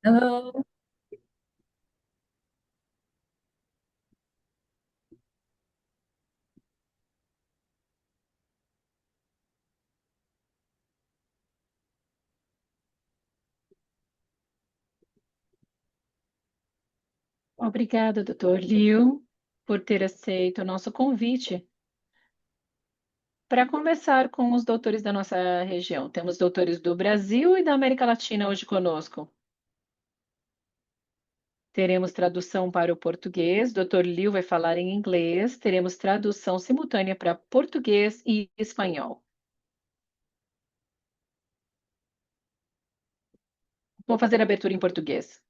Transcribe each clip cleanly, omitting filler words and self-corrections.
Hello. Obrigada, Dr. Liu, por ter aceito o nosso convite para conversar com os doutores da nossa região. Temos doutores do Brasil e da América Latina hoje conosco. Teremos tradução para o português, Dr. Liu vai falar em inglês, teremos tradução simultânea para português e espanhol. Vou fazer a abertura em português.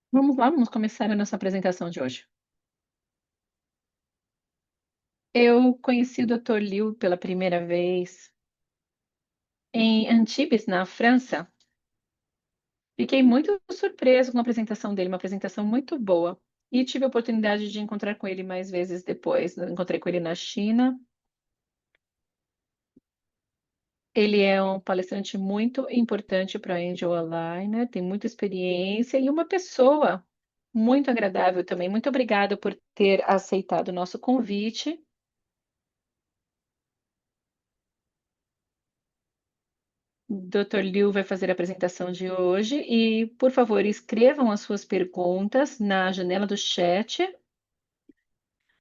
Vamos lá, vamos começar a nossa apresentação de hoje. Eu conheci o Dr. Liu pela primeira vez em Antibes, na França. Fiquei muito surpreso com a apresentação dele, uma apresentação muito boa. E tive a oportunidade de encontrar com ele mais vezes depois. Eu encontrei com ele na China. Ele é um palestrante muito importante para a Angel Aligner, tem muita experiência e uma pessoa muito agradável também. Muito obrigada por ter aceitado o nosso convite. Dr. Liu vai fazer a apresentação de hoje e, por favor, escrevam as suas perguntas na janela do chat.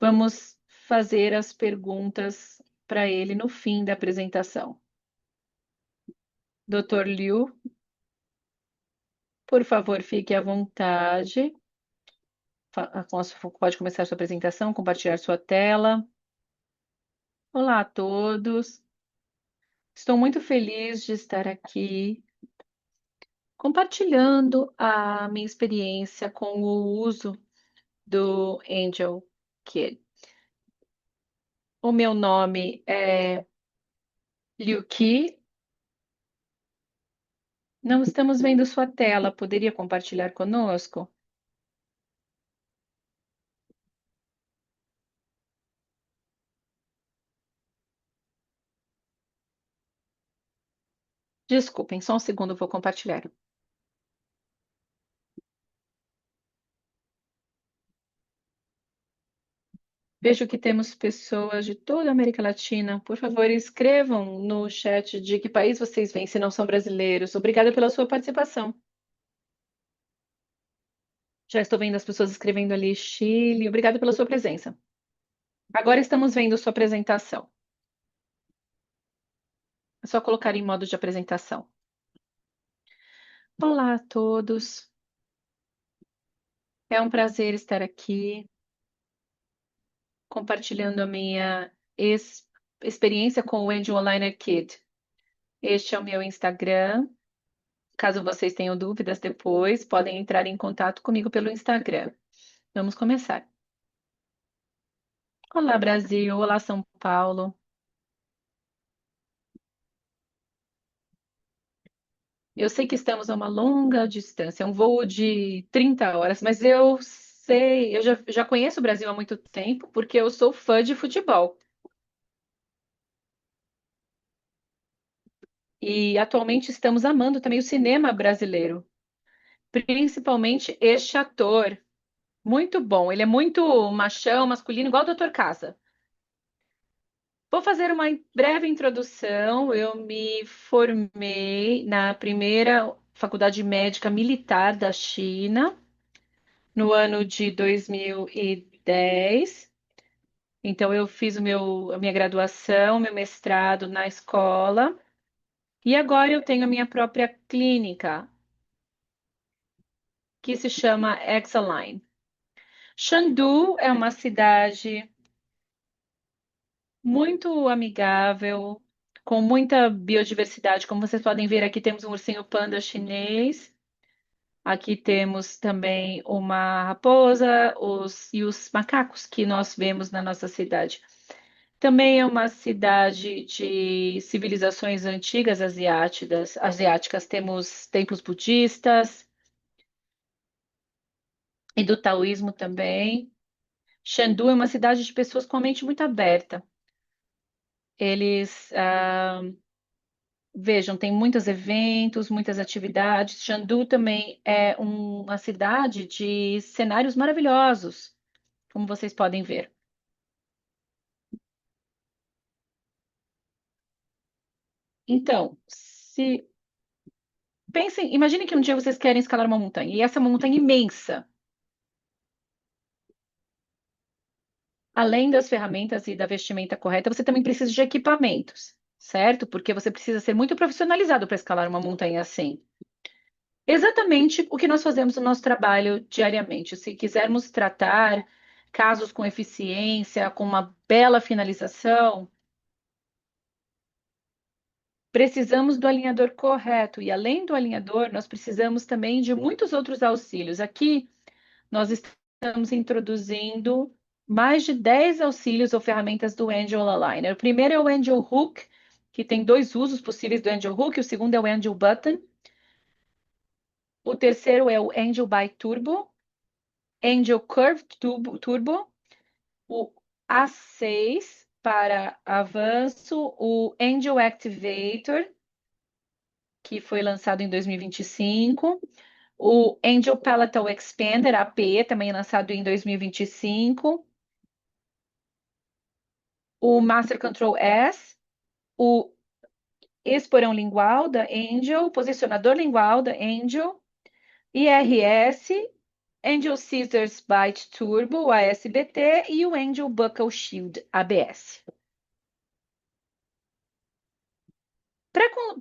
Vamos fazer as perguntas para ele no fim da apresentação. Dr. Liu, por favor, fique à vontade. Pode começar sua apresentação, compartilhar sua tela. Olá a todos. Estou muito feliz de estar aqui compartilhando a minha experiência com o uso do Angel Kit. O meu nome é Liu Qi. Não estamos vendo sua tela. Poderia compartilhar conosco? Desculpem, só um segundo, eu vou compartilhar. Vejo que temos pessoas de toda a América Latina. Por favor, escrevam no chat de que país vocês vêm, se não são brasileiros. Obrigada pela sua participação. Já estou vendo as pessoas escrevendo ali Chile. Obrigada pela sua presença. Agora estamos vendo sua apresentação. É só colocar em modo de apresentação. Olá a todos. É um prazer estar aqui compartilhando a minha experiência com o Angel Aligner Kit. Este é o meu Instagram. Caso vocês tenham dúvidas depois, podem entrar em contato comigo pelo Instagram. Vamos começar. Olá, Brasil. Olá, São Paulo. Eu sei que estamos a uma longa distância, é um voo de 30 horas, mas eu sei, eu já conheço o Brasil há muito tempo, porque eu sou fã de futebol. E atualmente estamos amando também o cinema brasileiro, principalmente este ator. Muito bom, ele é muito machão, masculino, igual o Dr. Casa. Vou fazer uma breve introdução. Eu me formei na primeira faculdade médica militar da China no ano de 2010. Então, eu fiz a minha graduação, meu mestrado na escola, e agora eu tenho a minha própria clínica, que se chama Exalign. Chengdu é uma cidade muito amigável, com muita biodiversidade. Como vocês podem ver aqui, temos um ursinho panda chinês. Aqui temos também uma raposa, e os macacos que nós vemos na nossa cidade. Também é uma cidade de civilizações antigas asiáticas. Temos templos budistas e do taoísmo também. Chengdu é uma cidade de pessoas com a mente muito aberta. Eles, vejam, tem muitos eventos, muitas atividades. Chengdu também é uma cidade de cenários maravilhosos, como vocês podem ver. Então, se pensem, imagine que um dia vocês querem escalar uma montanha, e essa é uma montanha imensa. Além das ferramentas e da vestimenta correta, você também precisa de equipamentos, certo? Porque você precisa ser muito profissionalizado para escalar uma montanha assim. Exatamente o que nós fazemos no nosso trabalho diariamente. Se quisermos tratar casos com eficiência, com uma bela finalização, precisamos do alinhador correto. E além do alinhador, nós precisamos também de muitos outros auxílios. Aqui, nós estamos introduzindo mais de 10 auxílios ou ferramentas do Angel Aligner. O primeiro é o Angel Hook, que tem dois usos possíveis do Angel Hook. O segundo é o Angel Button. O terceiro é o Angel Bite Turbo, Angel Curve Turbo, o A6 para avanço, o Angel Activator, que foi lançado em 2025, o Angel Palatal Expander, AP, também lançado em 2025, o Master Control S, o esporão lingual da Angel, posicionador lingual da Angel, IRS, Angel Scissors Bite Turbo, ASBT, e o Angel Buckle Shield, ABS.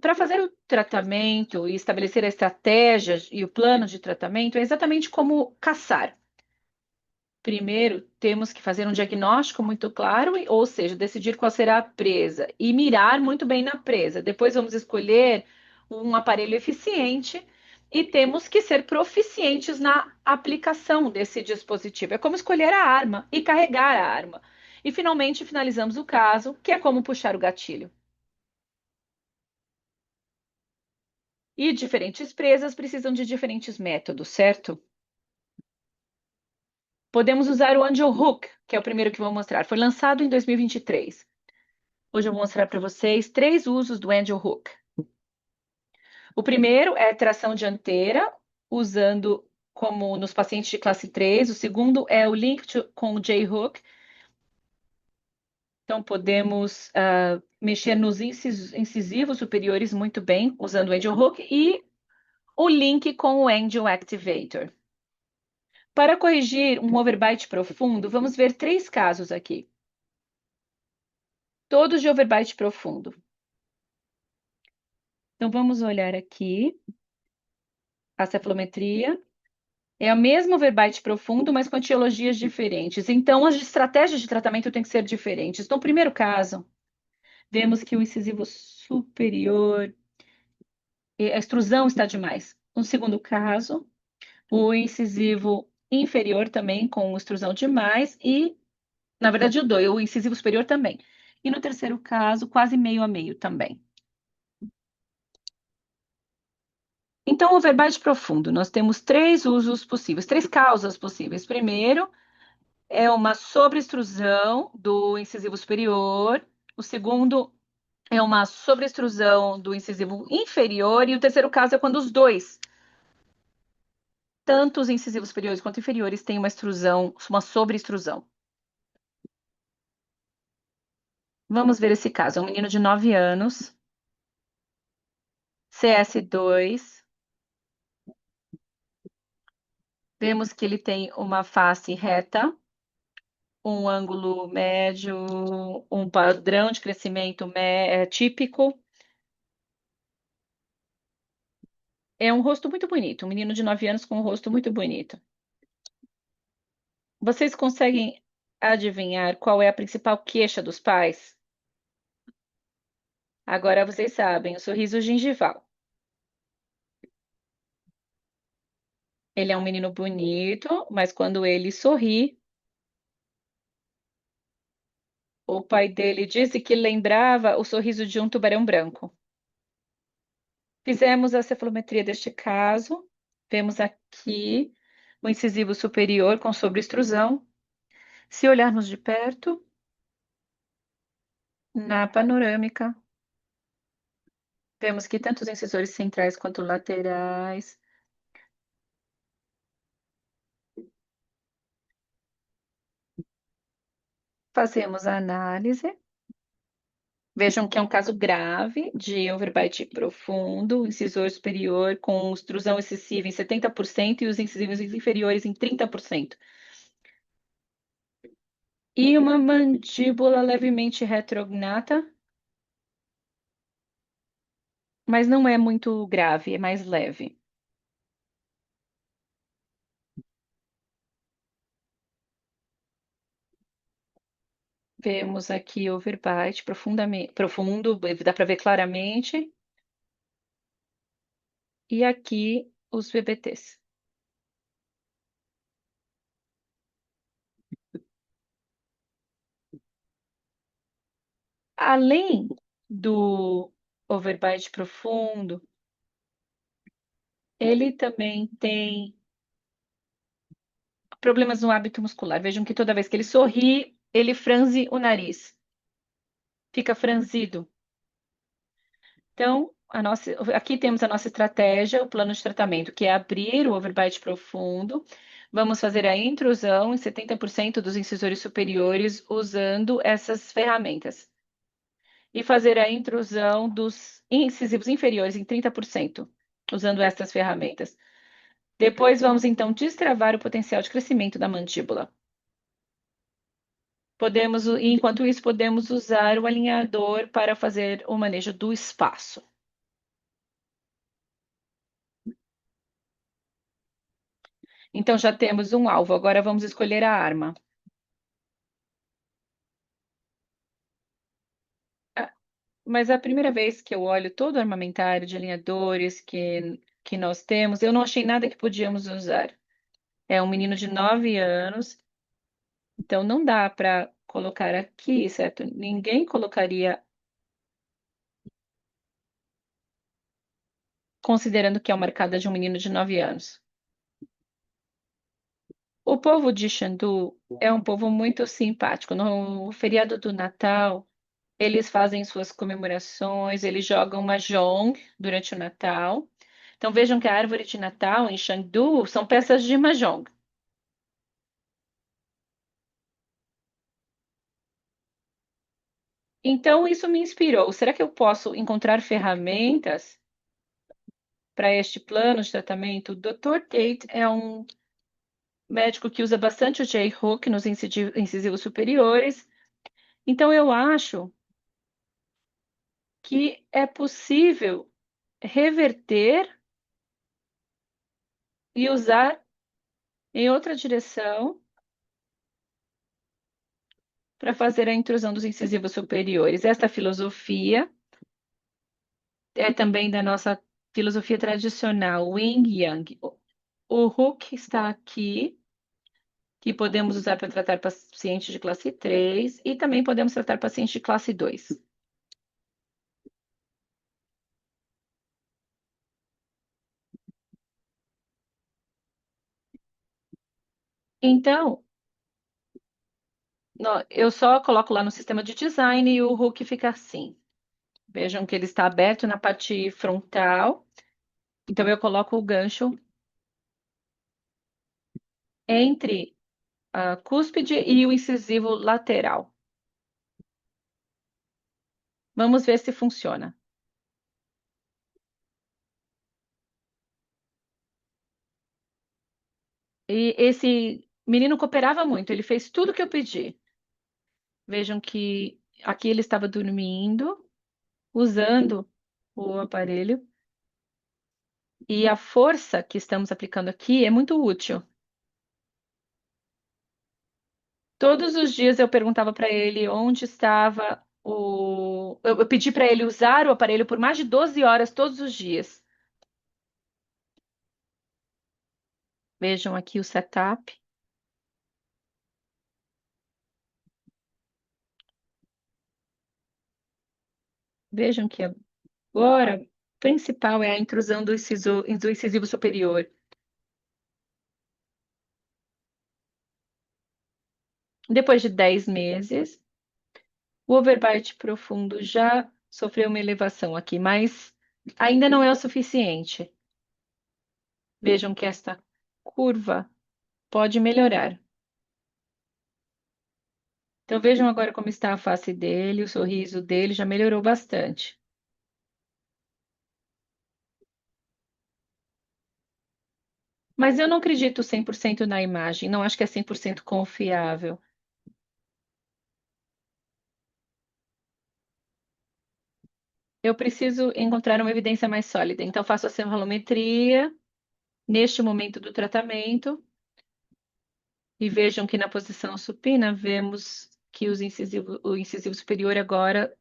Para fazer o tratamento e estabelecer a estratégia e o plano de tratamento, é exatamente como caçar. Primeiro, temos que fazer um diagnóstico muito claro, ou seja, decidir qual será a presa e mirar muito bem na presa. Depois, vamos escolher um aparelho eficiente e temos que ser proficientes na aplicação desse dispositivo. É como escolher a arma e carregar a arma. E, finalmente, finalizamos o caso, que é como puxar o gatilho. E diferentes presas precisam de diferentes métodos, certo? Podemos usar o Angel Hook, que é o primeiro que vou mostrar. Foi lançado em 2023. Hoje eu vou mostrar para vocês três usos do Angel Hook. O primeiro é tração dianteira, usando como nos pacientes de classe 3. O segundo é o link com o J-Hook. Então, podemos mexer nos incisivos superiores muito bem, usando o Angel Hook. E o link com o Angel Activator. Para corrigir um overbite profundo, vamos ver três casos aqui. Todos de overbite profundo. Então, vamos olhar aqui a cefulometria. É o mesmo overbite profundo, mas com etiologias diferentes. Então, as estratégias de tratamento têm que ser diferentes. No primeiro caso, vemos que o incisivo superior, a extrusão está demais. No segundo caso, o incisivo inferior também com extrusão demais e, na verdade, o incisivo superior também. E no terceiro caso, quase meio a meio também. Então, o overbite profundo, nós temos três usos possíveis, três causas possíveis. Primeiro, é uma sobreextrusão do incisivo superior. O segundo é uma sobreextrusão do incisivo inferior. E o terceiro caso é quando os dois, tanto os incisivos superiores quanto inferiores, têm uma extrusão, uma sobreextrusão. Vamos ver esse caso. É um menino de 9 anos, CS2. Vemos que ele tem uma face reta, um ângulo médio, um padrão de crescimento típico. É um rosto muito bonito, um menino de 9 anos com um rosto muito bonito. Vocês conseguem adivinhar qual é a principal queixa dos pais? Agora vocês sabem, o sorriso gengival. Ele é um menino bonito, mas quando ele sorri, o pai dele disse que lembrava o sorriso de um tubarão branco. Fizemos a cefalometria deste caso. Vemos aqui o incisivo superior com sobreextrusão. Se olharmos de perto, na panorâmica, vemos que tanto os incisores centrais quanto laterais. Fazemos a análise. Vejam que é um caso grave de overbite profundo, incisor superior com extrusão excessiva em 70% e os incisivos inferiores em 30%. E uma mandíbula levemente retrognata, mas não é muito grave, é mais leve. Vemos aqui overbite profundo, dá para ver claramente. E aqui os VBTs. Além do overbite profundo, ele também tem problemas no hábito muscular. Vejam que toda vez que ele sorri, ele franze o nariz, fica franzido. Então, aqui temos a nossa estratégia, o plano de tratamento, que é abrir o overbite profundo. Vamos fazer a intrusão em 70% dos incisores superiores usando essas ferramentas. E fazer a intrusão dos incisivos inferiores em 30%, usando estas ferramentas. Depois, vamos então destravar o potencial de crescimento da mandíbula. Enquanto isso, podemos usar o alinhador para fazer o manejo do espaço. Então, já temos um alvo, agora vamos escolher a arma. Ah, mas a primeira vez que eu olho todo o armamentário de alinhadores que nós temos, eu não achei nada que podíamos usar. É um menino de 9 anos, então não dá para colocar aqui, certo? Ninguém colocaria, considerando que é uma arcada de um menino de 9 anos. O povo de Xandu é um povo muito simpático. No feriado do Natal, eles fazem suas comemorações, eles jogam mahjong durante o Natal. Então vejam que a árvore de Natal em Xandu são peças de mahjong. Então isso me inspirou. Será que eu posso encontrar ferramentas para este plano de tratamento? O Dr. Tate é um médico que usa bastante o J-hook nos incisivos superiores. Então eu acho que é possível reverter e usar em outra direção para fazer a intrusão dos incisivos superiores. Esta filosofia é também da nossa filosofia tradicional, Yin Yang. O Hook está aqui, que podemos usar para tratar pacientes de classe 3 e também podemos tratar pacientes de classe 2. Então, eu só coloco lá no sistema de design e o Hook fica assim. Vejam que ele está aberto na parte frontal. Então, eu coloco o gancho entre a cúspide e o incisivo lateral. Vamos ver se funciona. E esse menino cooperava muito, ele fez tudo que eu pedi. Vejam que aqui ele estava dormindo, usando o aparelho, e a força que estamos aplicando aqui é muito útil. Todos os dias eu perguntava para ele onde estava o. Eu pedi para ele usar o aparelho por mais de 12 horas todos os dias. Vejam aqui o setup. Vejam que agora o principal é a intrusão do incisivo superior. Depois de 10 meses, o overbite profundo já sofreu uma elevação aqui, mas ainda não é o suficiente. Vejam que esta curva pode melhorar. Então vejam agora como está a face dele, o sorriso dele já melhorou bastante. Mas eu não acredito 100% na imagem, não acho que é 100% confiável. Eu preciso encontrar uma evidência mais sólida. Então faço a cefalometria neste momento do tratamento e vejam que na posição supina vemos que o incisivo superior agora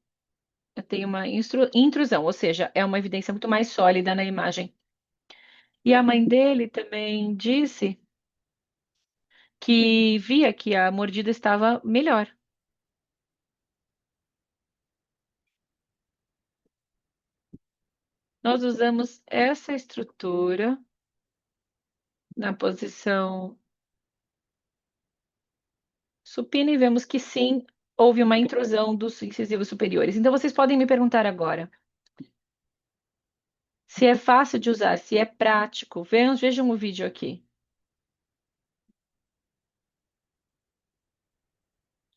tem uma intrusão, ou seja, é uma evidência muito mais sólida na imagem. E a mãe dele também disse que via que a mordida estava melhor. Nós usamos essa estrutura na posição supina e vemos que sim, houve uma intrusão dos incisivos superiores. Então, vocês podem me perguntar agora se é fácil de usar, se é prático. Vejam o vídeo aqui.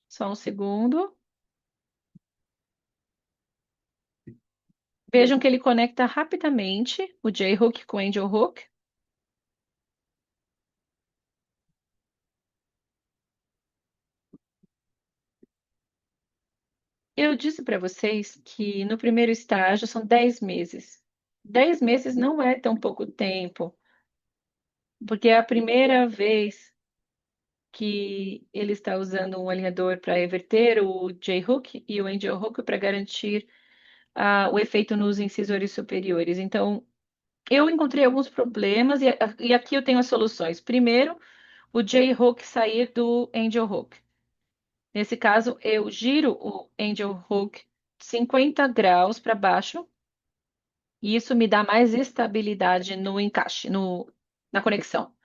Só um segundo. Vejam que ele conecta rapidamente o J-hook com o angel hook. Eu disse para vocês que no primeiro estágio são 10 meses. 10 meses não é tão pouco tempo, porque é a primeira vez que ele está usando um alinhador para reverter o J-hook e o angel hook para garantir o efeito nos incisores superiores. Então, eu encontrei alguns problemas e aqui eu tenho as soluções. Primeiro, o J-hook sair do angel hook. Nesse caso, eu giro o angel hook 50 graus para baixo e isso me dá mais estabilidade no encaixe, na conexão.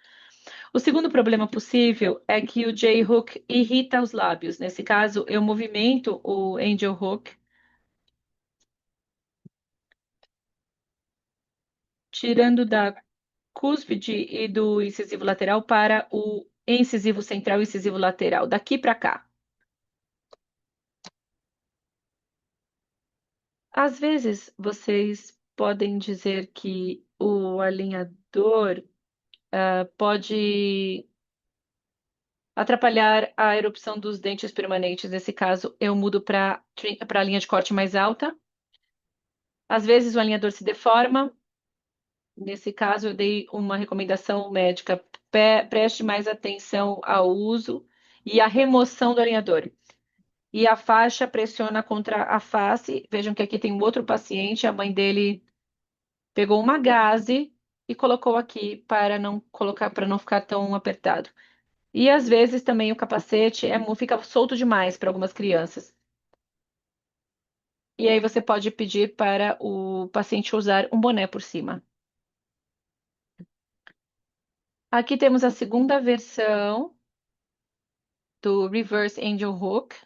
O segundo problema possível é que o J-hook irrita os lábios. Nesse caso, eu movimento o angel hook, tirando da cúspide e do incisivo lateral para o incisivo central e incisivo lateral, daqui para cá. Às vezes, vocês podem dizer que o alinhador pode atrapalhar a erupção dos dentes permanentes. Nesse caso, eu mudo para a linha de corte mais alta. Às vezes, o alinhador se deforma. Nesse caso, eu dei uma recomendação médica. Preste mais atenção ao uso e à remoção do alinhador. E a faixa pressiona contra a face. Vejam que aqui tem um outro paciente, a mãe dele pegou uma gaze e colocou aqui para não colocar, para não ficar tão apertado. E às vezes também o capacete fica solto demais para algumas crianças. E aí você pode pedir para o paciente usar um boné por cima. Aqui temos a segunda versão do Reverse Angel Hook,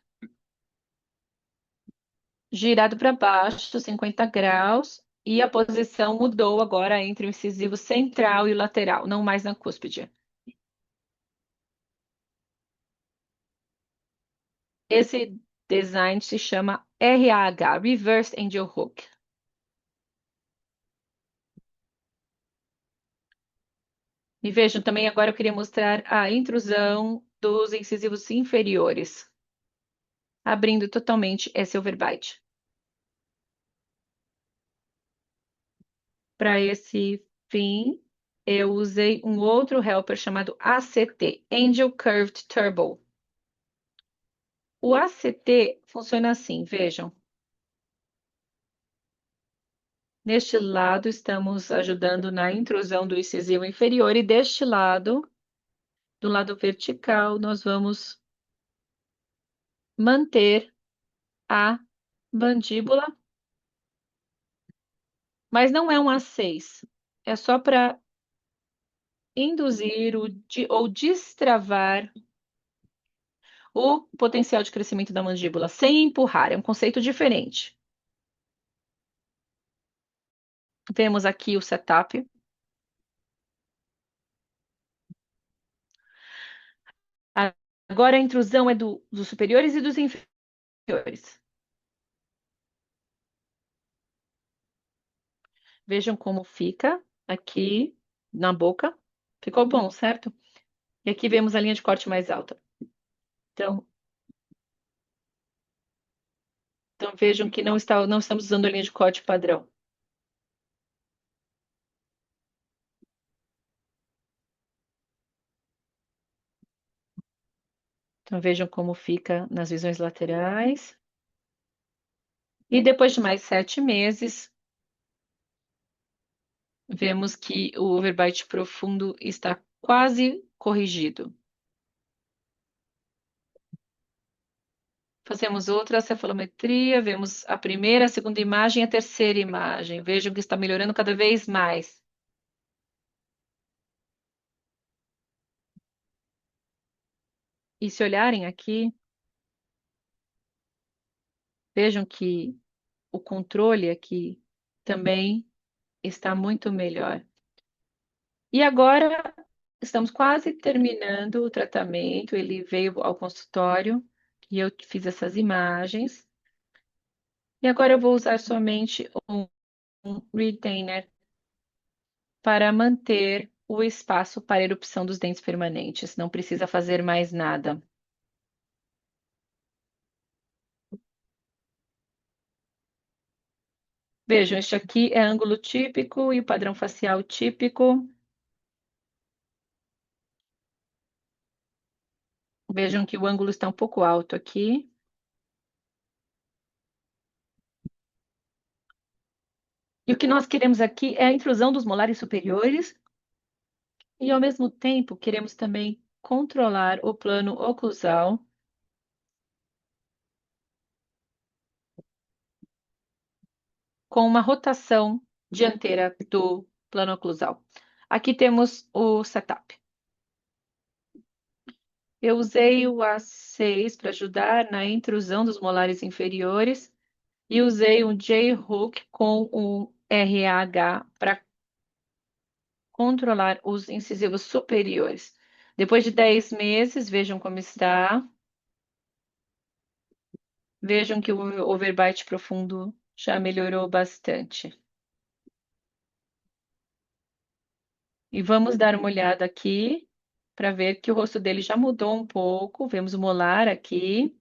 girado para baixo, 50 graus, e a posição mudou agora entre o incisivo central e o lateral, não mais na cúspide. Esse design se chama RAH, Reverse Angel Hook. E vejam, também agora eu queria mostrar a intrusão dos incisivos inferiores, abrindo totalmente esse overbite. Para esse fim, eu usei um outro helper chamado ACT, Angel Curved Turbo. O ACT funciona assim, vejam. Neste lado, estamos ajudando na intrusão do incisivo inferior, e deste lado, do lado vertical, nós vamos manter a mandíbula, mas não é um A6, é só para induzir ou destravar o potencial de crescimento da mandíbula, sem empurrar, é um conceito diferente. Vemos aqui o setup. Agora a intrusão é dos superiores e dos inferiores. Vejam como fica aqui na boca. Ficou bom, certo? E aqui vemos a linha de corte mais alta. Então, vejam que não estamos usando a linha de corte padrão. Então, vejam como fica nas visões laterais. E depois de mais 7 meses, vemos que o overbite profundo está quase corrigido. Fazemos outra cefalometria, vemos a primeira, a segunda imagem e a terceira imagem. Vejam que está melhorando cada vez mais. E se olharem aqui, vejam que o controle aqui também está muito melhor. E agora estamos quase terminando o tratamento. Ele veio ao consultório e eu fiz essas imagens. E agora eu vou usar somente um retainer para manter o espaço para erupção dos dentes permanentes. Não precisa fazer mais nada. Vejam, este aqui é ângulo típico e o padrão facial típico. Vejam que o ângulo está um pouco alto aqui. E o que nós queremos aqui é a intrusão dos molares superiores e, ao mesmo tempo, queremos também controlar o plano oclusal com uma rotação dianteira do plano oclusal. Aqui temos o setup. Eu usei o A6 para ajudar na intrusão dos molares inferiores e usei um J-hook com um RH para controlar os incisivos superiores. Depois de 10 meses, vejam como está. Vejam que o overbite profundo já melhorou bastante. E vamos dar uma olhada aqui para ver que o rosto dele já mudou um pouco. Vemos o molar aqui,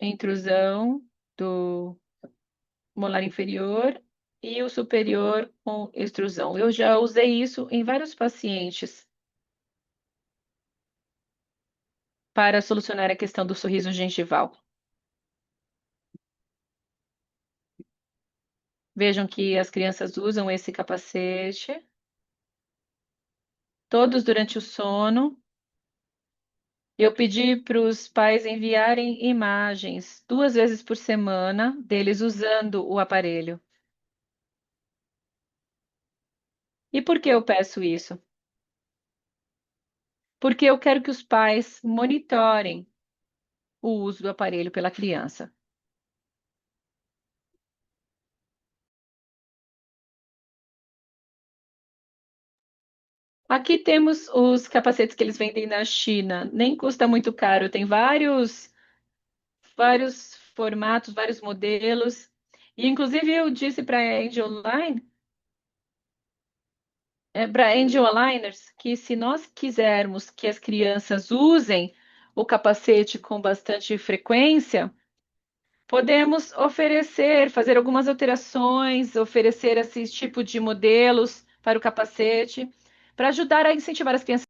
a intrusão do molar inferior e o superior com extrusão. Eu já usei isso em vários pacientes para solucionar a questão do sorriso gengival. Vejam que as crianças usam esse capacete, todos durante o sono. Eu pedi para os pais enviarem imagens 2 vezes por semana deles usando o aparelho. E por que eu peço isso? Porque eu quero que os pais monitorem o uso do aparelho pela criança. Aqui temos os capacetes que eles vendem na China. Nem custa muito caro. Tem vários formatos, vários modelos. E inclusive eu disse para a Angel Line, para Angel Aligners, que se nós quisermos que as crianças usem o capacete com bastante frequência, podemos oferecer, fazer algumas alterações, oferecer esse tipo de modelos para o capacete, para ajudar a incentivar as crianças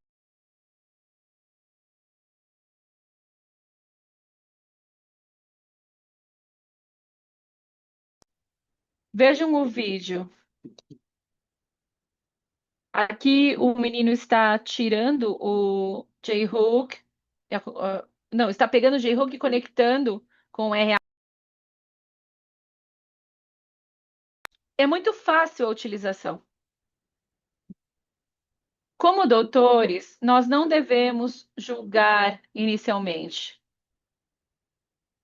Vejam o vídeo. Aqui o menino está tirando o J-hook, não, está pegando o J-hook e conectando com o RH. É muito fácil a utilização. Como doutores, nós não devemos julgar inicialmente,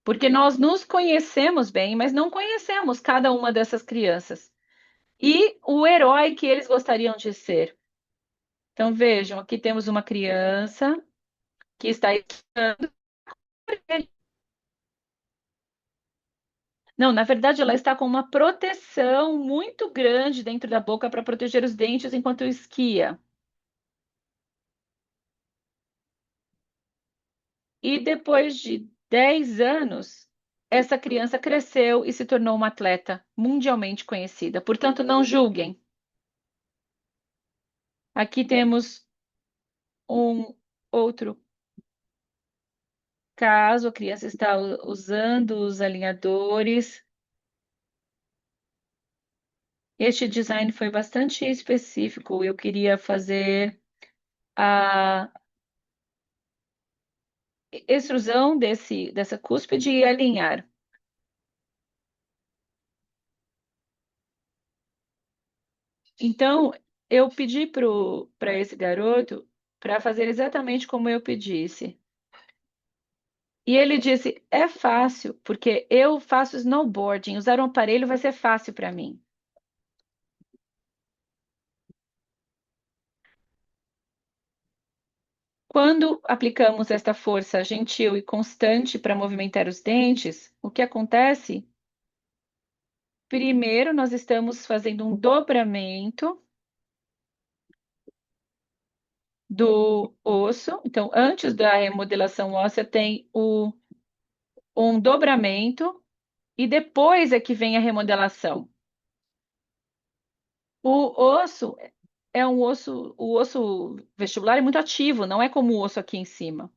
porque nós nos conhecemos bem, mas não conhecemos cada uma dessas crianças e o herói que eles gostariam de ser. Então, vejam, aqui temos uma criança que está. Não, na verdade, ela está com uma proteção muito grande dentro da boca para proteger os dentes enquanto esquia. E depois de 10 anos, essa criança cresceu e se tornou uma atleta mundialmente conhecida. Portanto, não julguem. Aqui temos um outro caso: a criança está usando os alinhadores. Este design foi bastante específico. Eu queria fazer a extrusão dessa cúspide e alinhar. Então, eu pedi para esse garoto para fazer exatamente como eu pedisse. E ele disse: é fácil, porque eu faço snowboarding, usar um aparelho vai ser fácil para mim. Quando aplicamos esta força gentil e constante para movimentar os dentes, o que acontece? Primeiro, nós estamos fazendo um dobramento do osso. Então, antes da remodelação óssea, tem um dobramento e depois é que vem a remodelação. O osso é um osso, o osso vestibular é muito ativo, não é como o osso aqui em cima.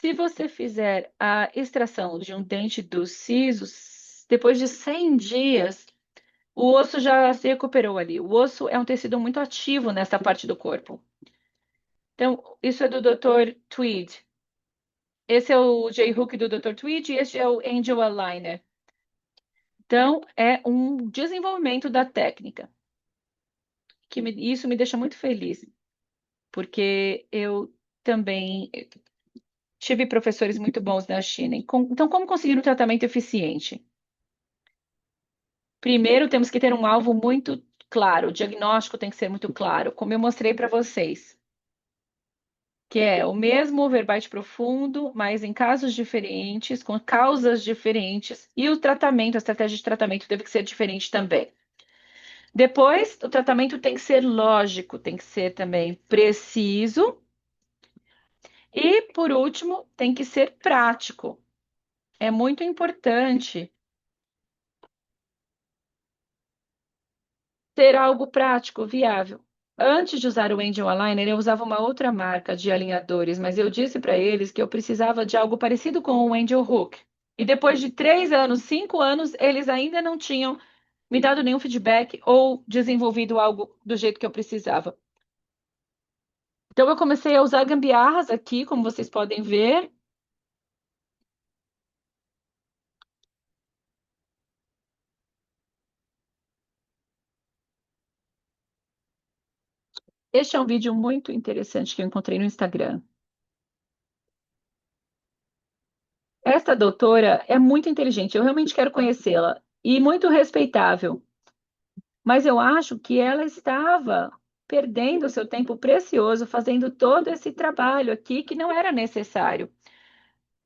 Se você fizer a extração de um dente dos sisos, depois de 100 dias, o osso já se recuperou ali. O osso é um tecido muito ativo nessa parte do corpo. Então, isso é do Dr. Tweed. Esse é o J-hook do Dr. Tweed e este é o Angel Aligner. Então, é um desenvolvimento da técnica, isso me deixa muito feliz, porque eu também tive professores muito bons na China. Então, como conseguir um tratamento eficiente? Primeiro, temos que ter um alvo muito claro, o diagnóstico tem que ser muito claro, como eu mostrei para vocês, que é o mesmo verbete profundo, mas em casos diferentes, com causas diferentes, e o tratamento, a estratégia de tratamento deve ser diferente também. Depois, o tratamento tem que ser lógico, tem que ser também preciso, e por último, tem que ser prático. É muito importante ter algo prático, viável. Antes de usar o Angel Aligner, eu usava uma outra marca de alinhadores, mas eu disse para eles que eu precisava de algo parecido com o Angel Hook. E depois de 3 anos, 5 anos, eles ainda não tinham me dado nenhum feedback ou desenvolvido algo do jeito que eu precisava. Então, eu comecei a usar gambiarras aqui, como vocês podem ver. Este é um vídeo muito interessante que eu encontrei no Instagram. Esta doutora é muito inteligente, eu realmente quero conhecê-la e muito respeitável, mas eu acho que ela estava perdendo seu tempo precioso fazendo todo esse trabalho aqui que não era necessário.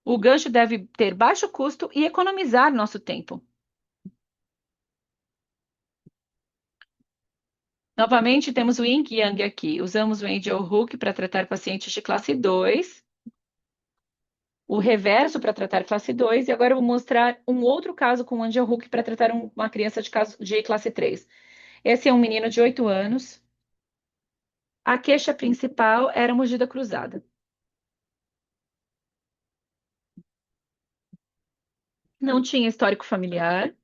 O gancho deve ter baixo custo e economizar nosso tempo. Novamente, temos o Yin Yang aqui. Usamos o Angel Hook para tratar pacientes de classe 2, o reverso para tratar classe 2, e agora eu vou mostrar um outro caso com o Angel Hook para tratar uma criança de classe 3. Esse é um menino de 8 anos. A queixa principal era mordida cruzada. Não tinha histórico familiar,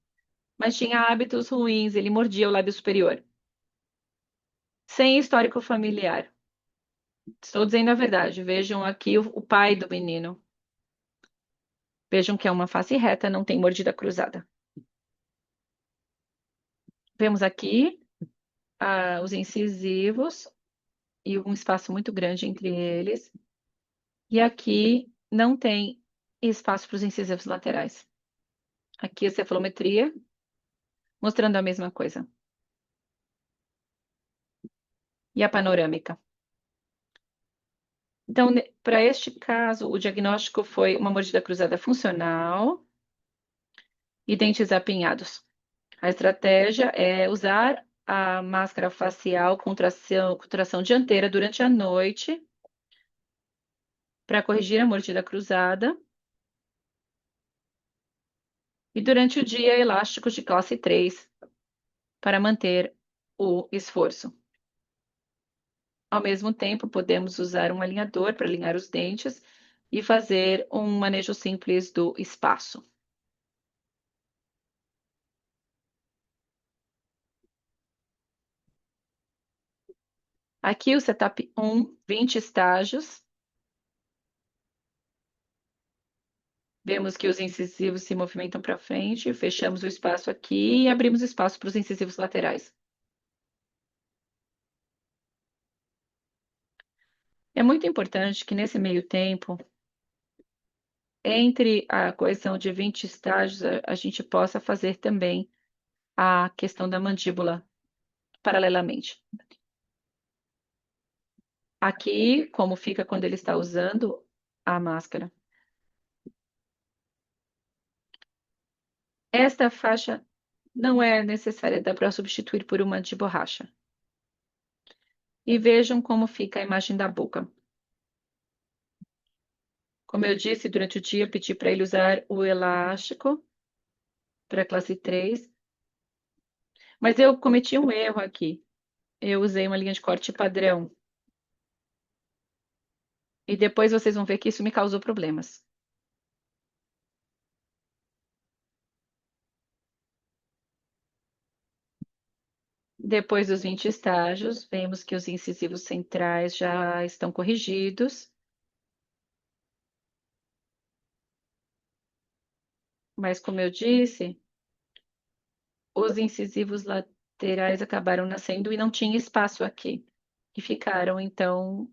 mas tinha hábitos ruins, ele mordia o lábio superior. Sem histórico familiar. Estou dizendo a verdade. Vejam aqui o pai do menino. Vejam que é uma face reta, não tem mordida cruzada. Vemos aqui os incisivos e um espaço muito grande entre eles. E aqui não tem espaço para os incisivos laterais. Aqui a cefalometria, mostrando a mesma coisa. E a panorâmica. Então, para este caso, o diagnóstico foi uma mordida cruzada funcional e dentes apinhados. A estratégia é usar a máscara facial com tração dianteira durante a noite para corrigir a mordida cruzada e durante o dia elásticos de classe 3 para manter o esforço. Ao mesmo tempo, podemos usar um alinhador para alinhar os dentes e fazer um manejo simples do espaço. Aqui o setup 1, 20 estágios. Vemos que os incisivos se movimentam para frente, fechamos o espaço aqui e abrimos espaço para os incisivos laterais. É muito importante que nesse meio tempo, entre a correção de 20 estágios, a gente possa fazer também a questão da mandíbula paralelamente. Aqui, como fica quando ele está usando a máscara. Esta faixa não é necessária, dá para substituir por uma de borracha. E vejam como fica a imagem da boca. Como eu disse, durante o dia eu pedi para ele usar o elástico para classe 3, mas eu cometi um erro aqui. Eu usei uma linha de corte padrão. E depois vocês vão ver que isso me causou problemas. Depois dos 20 estágios, vemos que os incisivos centrais já estão corrigidos. Mas, como eu disse, os incisivos laterais acabaram nascendo e não tinha espaço aqui. E ficaram, então,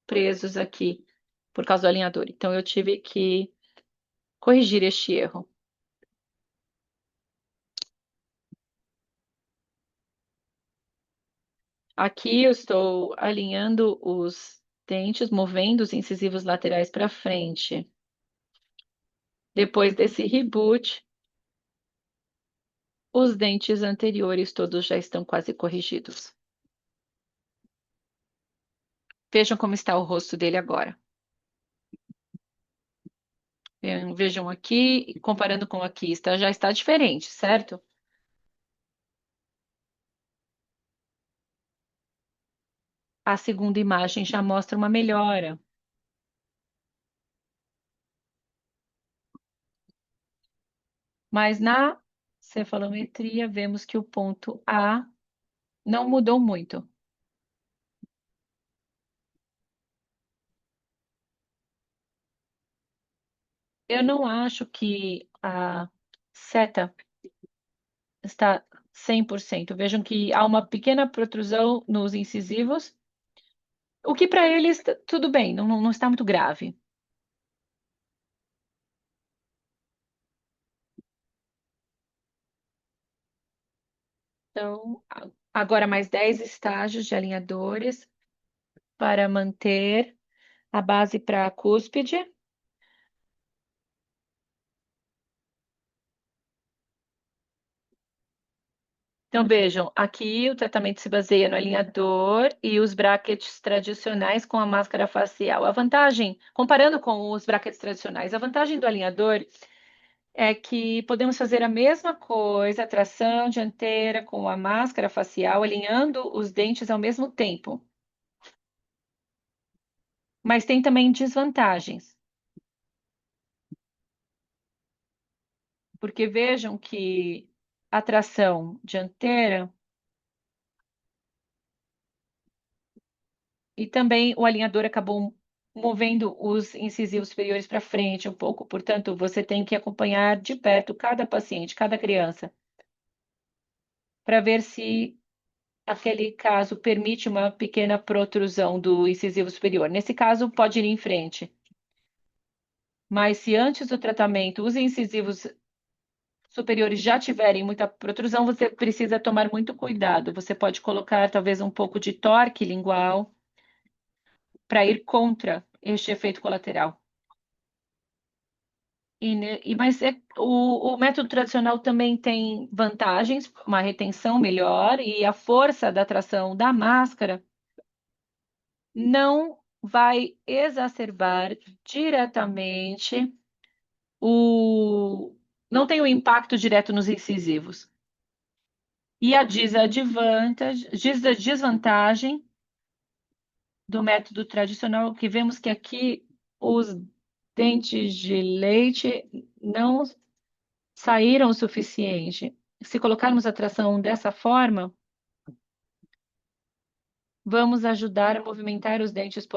presos aqui por causa do alinhador. Então, eu tive que corrigir este erro. Aqui eu estou alinhando os dentes, movendo os incisivos laterais para frente. Depois desse reboot, os dentes anteriores todos já estão quase corrigidos. Vejam como está o rosto dele agora. Vejam aqui, comparando com aqui, já está diferente, certo? A segunda imagem já mostra uma melhora. Mas na cefalometria, vemos que o ponto A não mudou muito. Eu não acho que a seta está 100%. Vejam que há uma pequena protrusão nos incisivos, o que para eles tudo bem, não está muito grave. Então, agora mais 10 estágios de alinhadores para manter a base para a cúspide. Então, vejam, aqui o tratamento se baseia no alinhador e os brackets tradicionais com a máscara facial. A vantagem, comparando com os brackets tradicionais, a vantagem do alinhador é que podemos fazer a mesma coisa, a tração dianteira com a máscara facial, alinhando os dentes ao mesmo tempo. Mas tem também desvantagens. porque vejam que a tração dianteira e também o alinhador acabou movendo os incisivos superiores para frente um pouco. Portanto, você tem que acompanhar de perto cada paciente, cada criança, para ver se aquele caso permite uma pequena protrusão do incisivo superior. Nesse caso, pode ir em frente. Mas se antes do tratamento os incisivos superiores já tiverem muita protrusão, você precisa tomar muito cuidado. Você pode colocar talvez um pouco de torque lingual para ir contra este efeito colateral. Mas o método tradicional também tem vantagens, uma retenção melhor e a força da tração da máscara não vai exacerbar diretamente o. Não tem o impacto direto nos incisivos. E a desvantagem do método tradicional, que vemos que aqui os dentes de leite não saíram o suficiente. Se colocarmos a tração dessa forma, vamos ajudar a movimentar os dentes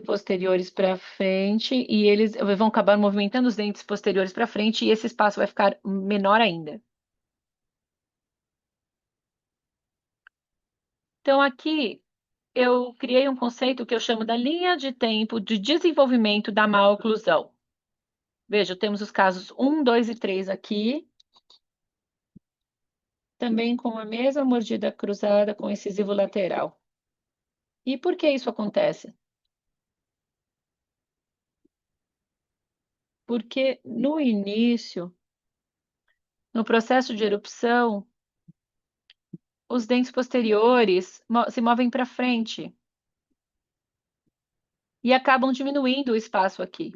posteriores para frente e eles vão acabar movimentando os dentes posteriores para frente e esse espaço vai ficar menor ainda. Então, aqui eu criei um conceito que eu chamo da linha de tempo de desenvolvimento da maloclusão. Veja, temos os casos 1, 2 e 3 aqui, também com a mesma mordida cruzada com incisivo lateral. E por que isso acontece? Porque no início, no processo de erupção, os dentes posteriores se movem para frente e acabam diminuindo o espaço aqui.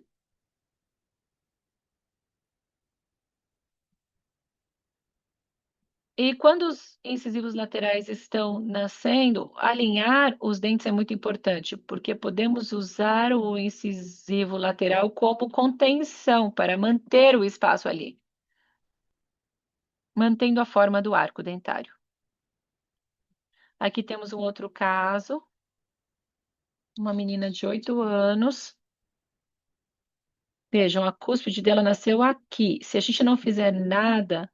E quando os incisivos laterais estão nascendo, alinhar os dentes é muito importante, porque podemos usar o incisivo lateral como contenção para manter o espaço ali, mantendo a forma do arco dentário. Aqui temos um outro caso, uma menina de 8 anos. Vejam, a cúspide dela nasceu aqui. Se a gente não fizer nada,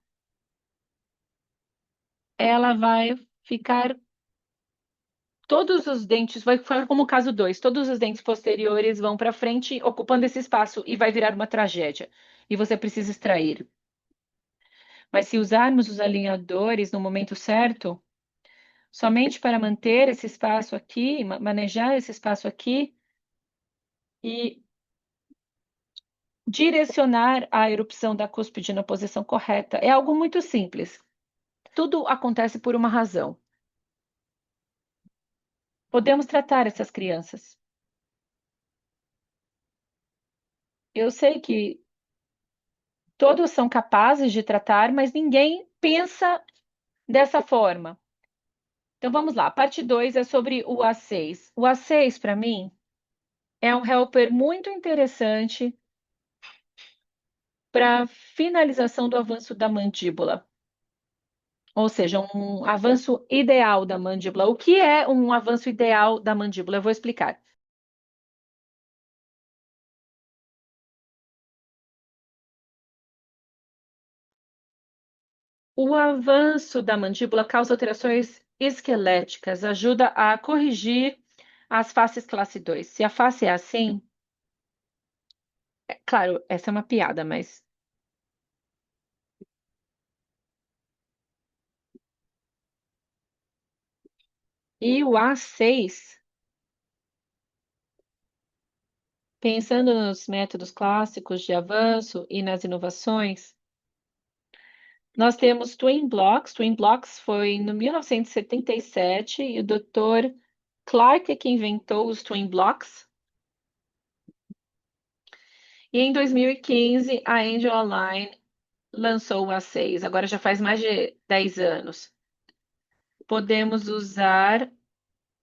ela vai ficar. Todos os dentes, vai ficar como o caso 2, todos os dentes posteriores vão para frente, ocupando esse espaço, e vai virar uma tragédia. E você precisa extrair. Mas se usarmos os alinhadores no momento certo, somente para manter esse espaço aqui, manejar esse espaço aqui e direcionar a erupção da cúspide na posição correta, é algo muito simples. Tudo acontece por uma razão. Podemos tratar essas crianças. Eu sei que todos são capazes de tratar, mas ninguém pensa dessa forma. Então vamos lá, parte 2 é sobre o A6. O A6, para mim, é um helper muito interessante para finalização do avanço da mandíbula. Ou seja, um avanço ideal da mandíbula. O que é um avanço ideal da mandíbula? Eu vou explicar. O avanço da mandíbula causa alterações esqueléticas, ajuda a corrigir as faces classe 2. Se a face é assim, claro, essa é uma piada, mas. E o A6, pensando nos métodos clássicos de avanço e nas inovações, nós temos Twin Blocks. Twin Blocks foi no 1977 e o Dr. Clark é que inventou os Twin Blocks. E em 2015, a Angel Align lançou o A6. Agora já faz mais de 10 anos. Podemos usar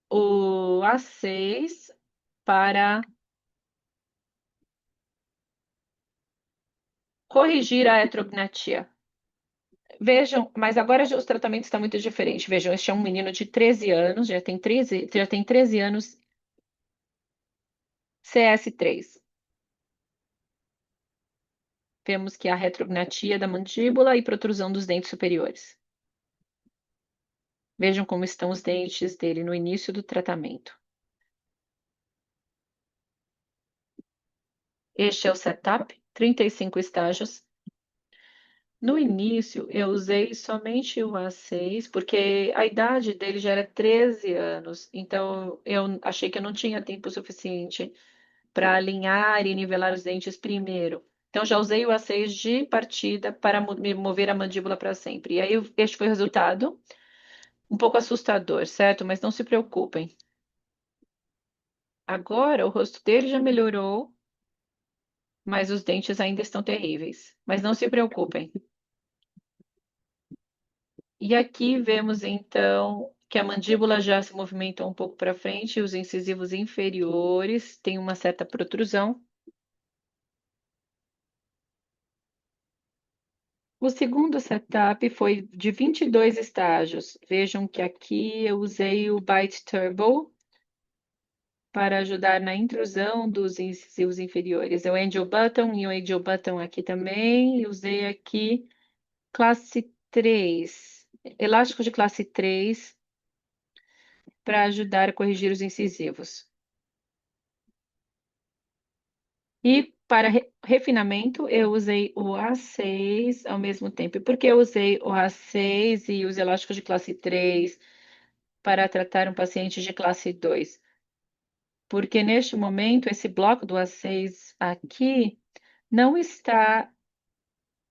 o A6 para corrigir a heterognatia. Vejam, mas agora já os tratamentos estão muito diferentes. Vejam, este é um menino de 13 anos, já tem 13 anos, CS3. Vemos que há retrognatia da mandíbula e protrusão dos dentes superiores. Vejam como estão os dentes dele no início do tratamento. Este é o setup, 35 estágios. No início, eu usei somente o A6, porque a idade dele já era 13 anos, então eu achei que eu não tinha tempo suficiente para alinhar e nivelar os dentes primeiro. Então, já usei o A6 de partida para me mover a mandíbula para sempre. E aí, este foi o resultado. Um pouco assustador, certo? Mas não se preocupem. Agora, o rosto dele já melhorou, mas os dentes ainda estão terríveis. Mas não se preocupem. E aqui vemos então que a mandíbula já se movimentou um pouco para frente, e os incisivos inferiores têm uma certa protrusão. O segundo setup foi de 22 estágios. Vejam que aqui eu usei o Bite Turbo para ajudar na intrusão dos incisivos inferiores. É o Angel Button e o Angel Button aqui também. E usei aqui classe 3, elástico de classe 3, para ajudar a corrigir os incisivos. E para refinamento, eu usei o A6 ao mesmo tempo. E por que eu usei o A6 e os elásticos de classe 3 para tratar um paciente de classe 2? Porque neste momento, esse bloco do A6 aqui não está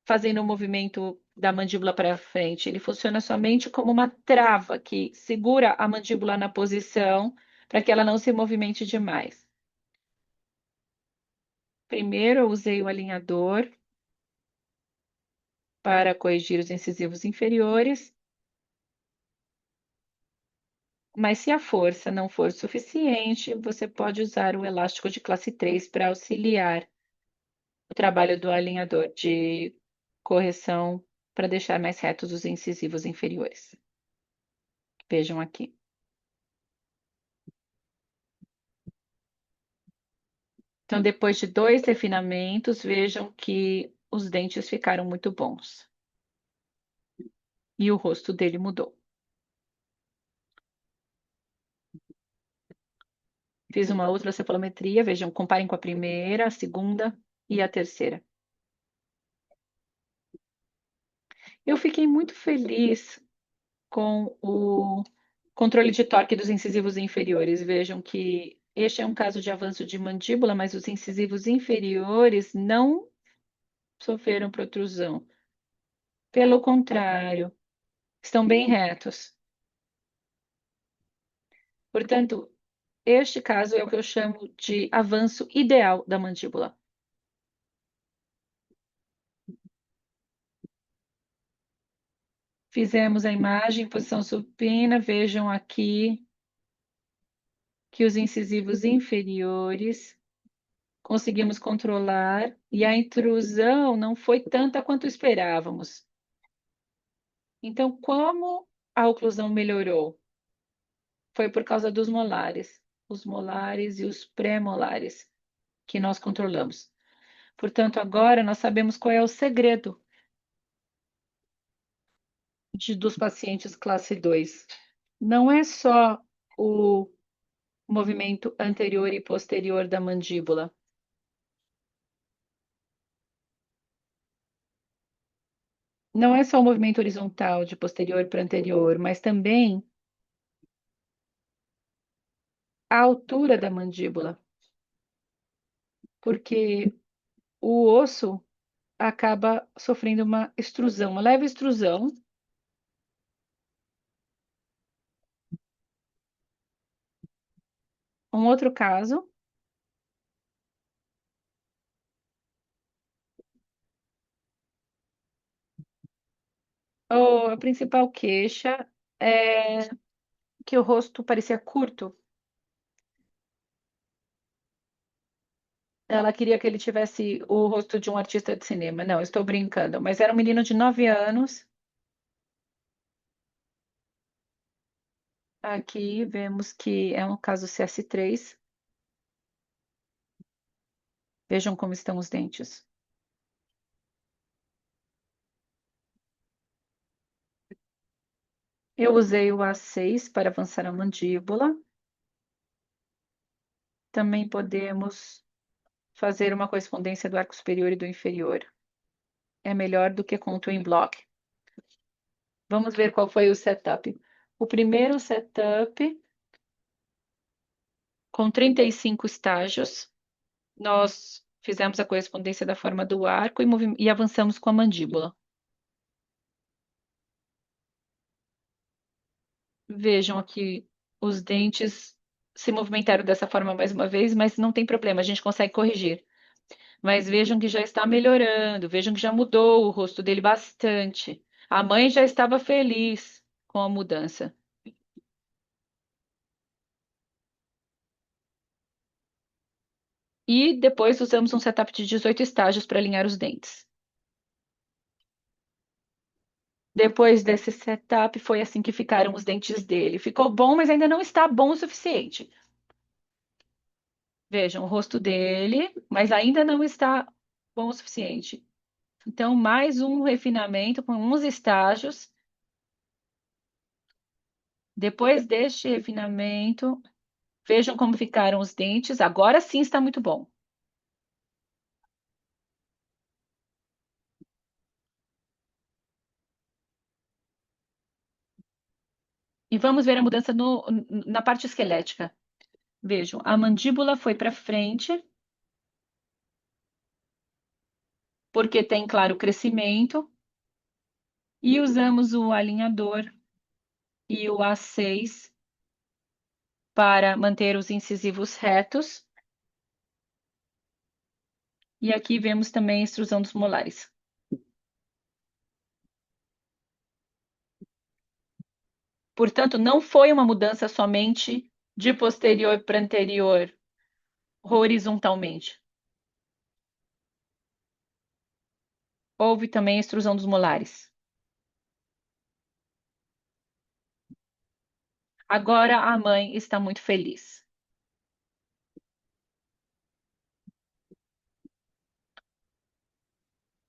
fazendo o movimento da mandíbula para frente. Ele funciona somente como uma trava que segura a mandíbula na posição para que ela não se movimente demais. Primeiro, eu usei o alinhador para corrigir os incisivos inferiores, mas se a força não for suficiente, você pode usar o elástico de classe 3 para auxiliar o trabalho do alinhador de correção para deixar mais retos os incisivos inferiores. Vejam aqui. Então, depois de 2 refinamentos, vejam que os dentes ficaram muito bons. E o rosto dele mudou. Fiz uma outra cefalometria, vejam, comparem com a primeira, a segunda e a terceira. Eu fiquei muito feliz com o controle de torque dos incisivos inferiores. Vejam que este é um caso de avanço de mandíbula, mas os incisivos inferiores não sofreram protrusão. Pelo contrário, estão bem retos. Portanto, este caso é o que eu chamo de avanço ideal da mandíbula. Fizemos a imagem em posição supina, vejam aqui que os incisivos inferiores conseguimos controlar e a intrusão não foi tanta quanto esperávamos. Então, como a oclusão melhorou? Foi por causa dos molares, os molares e os pré-molares que nós controlamos. Portanto, agora nós sabemos qual é o segredo dos pacientes classe 2. Não é só o movimento anterior e posterior da mandíbula. Não é só o movimento horizontal de posterior para anterior, mas também a altura da mandíbula, porque o osso acaba sofrendo uma extrusão, uma leve extrusão. Um outro caso, a principal queixa é que o rosto parecia curto. Ela queria que ele tivesse o rosto de um artista de cinema. Não, estou brincando, mas era um menino de 9 anos Aqui vemos que é um caso CS3. Vejam como estão os dentes. Eu usei o A6 para avançar a mandíbula. Também podemos fazer uma correspondência do arco superior e do inferior. É melhor do que com o Twin Block. Vamos ver qual foi o setup. O primeiro setup, com 35 estágios, nós fizemos a correspondência da forma do arco e avançamos com a mandíbula. Vejam aqui, os dentes se movimentaram dessa forma mais uma vez, mas não tem problema, a gente consegue corrigir. Mas vejam que já está melhorando, vejam que já mudou o rosto dele bastante. A mãe já estava feliz com a mudança. E depois usamos um setup de 18 estágios para alinhar os dentes. Depois desse setup, foi assim que ficaram os dentes dele. Ficou bom, mas ainda não está bom o suficiente. Vejam o rosto dele, mas ainda não está bom o suficiente. Então, mais um refinamento com uns estágios. Depois deste refinamento, vejam como ficaram os dentes. Agora sim está muito bom. E vamos ver a mudança na parte esquelética. Vejam, a mandíbula foi para frente, porque tem, claro, crescimento. E usamos o alinhador e o A6 para manter os incisivos retos. E aqui vemos também a extrusão dos molares. Portanto, não foi uma mudança somente de posterior para anterior, horizontalmente. Houve também a extrusão dos molares. Agora a mãe está muito feliz.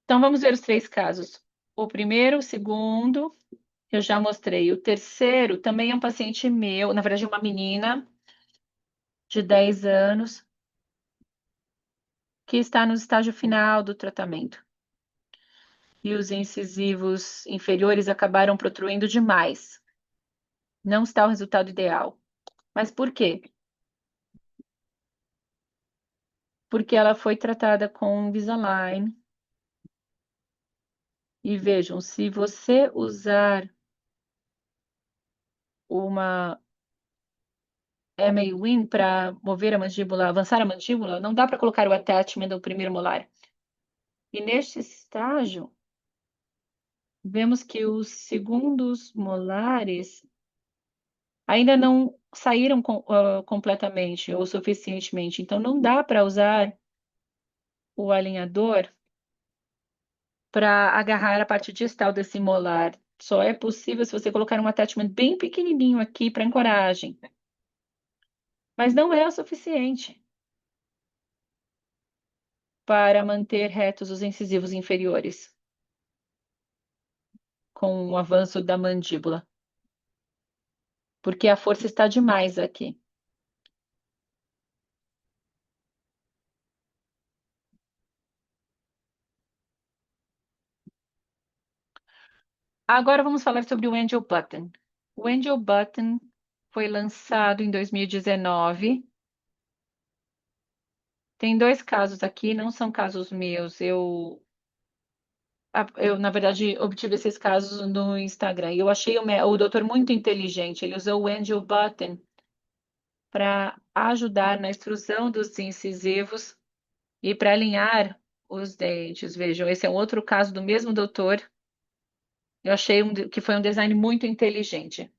Então vamos ver os três casos. O primeiro, o segundo, eu já mostrei. O terceiro também é um paciente meu, na verdade, é uma menina de 10 anos, que está no estágio final do tratamento. E os incisivos inferiores acabaram protruindo demais. Não está o resultado ideal. Mas por quê? Porque ela foi tratada com Invisalign. E vejam, se você usar uma MA-Win para mover a mandíbula, avançar a mandíbula, não dá para colocar o attachment do primeiro molar. E neste estágio, vemos que os segundos molares ainda não saíram completamente ou suficientemente. Então, não dá para usar o alinhador para agarrar a parte distal desse molar. Só é possível se você colocar um attachment bem pequenininho aqui para ancoragem. Mas não é o suficiente para manter retos os incisivos inferiores com o avanço da mandíbula, porque a força está demais aqui. Agora vamos falar sobre o Angel Button. O Angel Button foi lançado em 2019. Tem dois casos aqui, não são casos meus. Eu, na verdade, obtive esses casos no Instagram. E eu achei o doutor muito inteligente. Ele usou o Angel Button para ajudar na extrusão dos incisivos e para alinhar os dentes. Vejam, esse é um outro caso do mesmo doutor. Eu achei que foi um design muito inteligente.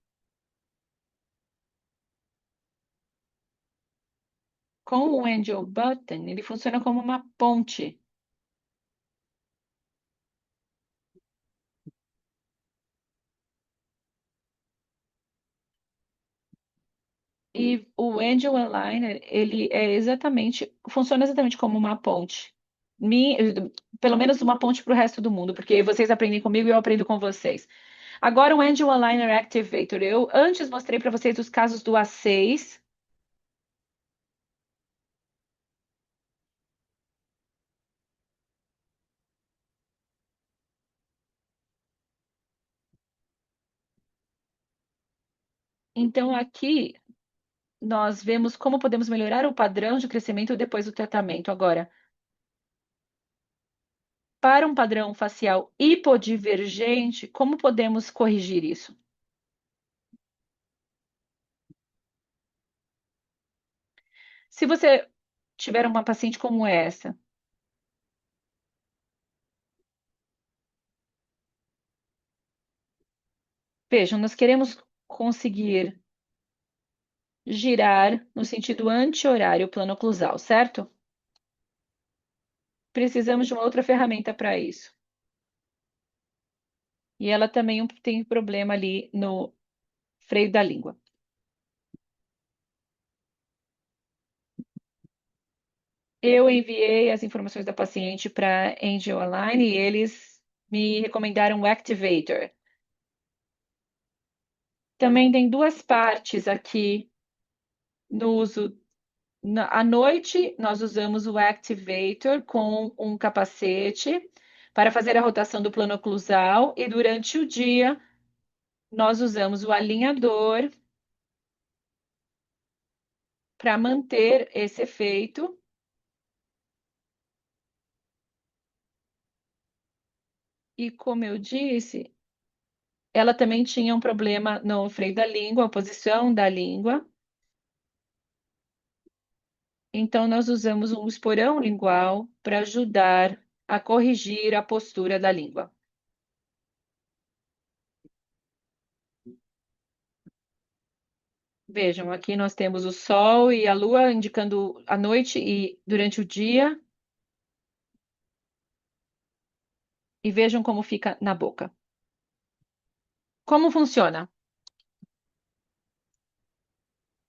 Com o Angel Button, ele funciona como uma ponte. E o Angel Aligner, ele funciona exatamente como uma ponte. Mi- Pelo menos uma ponte para o resto do mundo, porque vocês aprendem comigo e eu aprendo com vocês. Agora o Angel Aligner Activator. Eu antes mostrei para vocês os casos do A6. Então aqui nós vemos como podemos melhorar o padrão de crescimento depois do tratamento. Agora, para um padrão facial hipodivergente, como podemos corrigir isso? Se você tiver uma paciente como essa, vejam, nós queremos conseguir girar no sentido anti-horário o plano oclusal, certo? Precisamos de uma outra ferramenta para isso. E ela também tem problema ali no freio da língua. Eu enviei as informações da paciente para Angel Align e eles me recomendaram o Activator. Também tem duas partes aqui no uso. À noite, nós usamos o Activator com um capacete para fazer a rotação do plano oclusal e durante o dia nós usamos o alinhador para manter esse efeito. E como eu disse, ela também tinha um problema no freio da língua, a posição da língua. Então, nós usamos um esporão lingual para ajudar a corrigir a postura da língua. Vejam, aqui nós temos o sol e a lua indicando a noite e durante o dia, e vejam como fica na boca. Como funciona?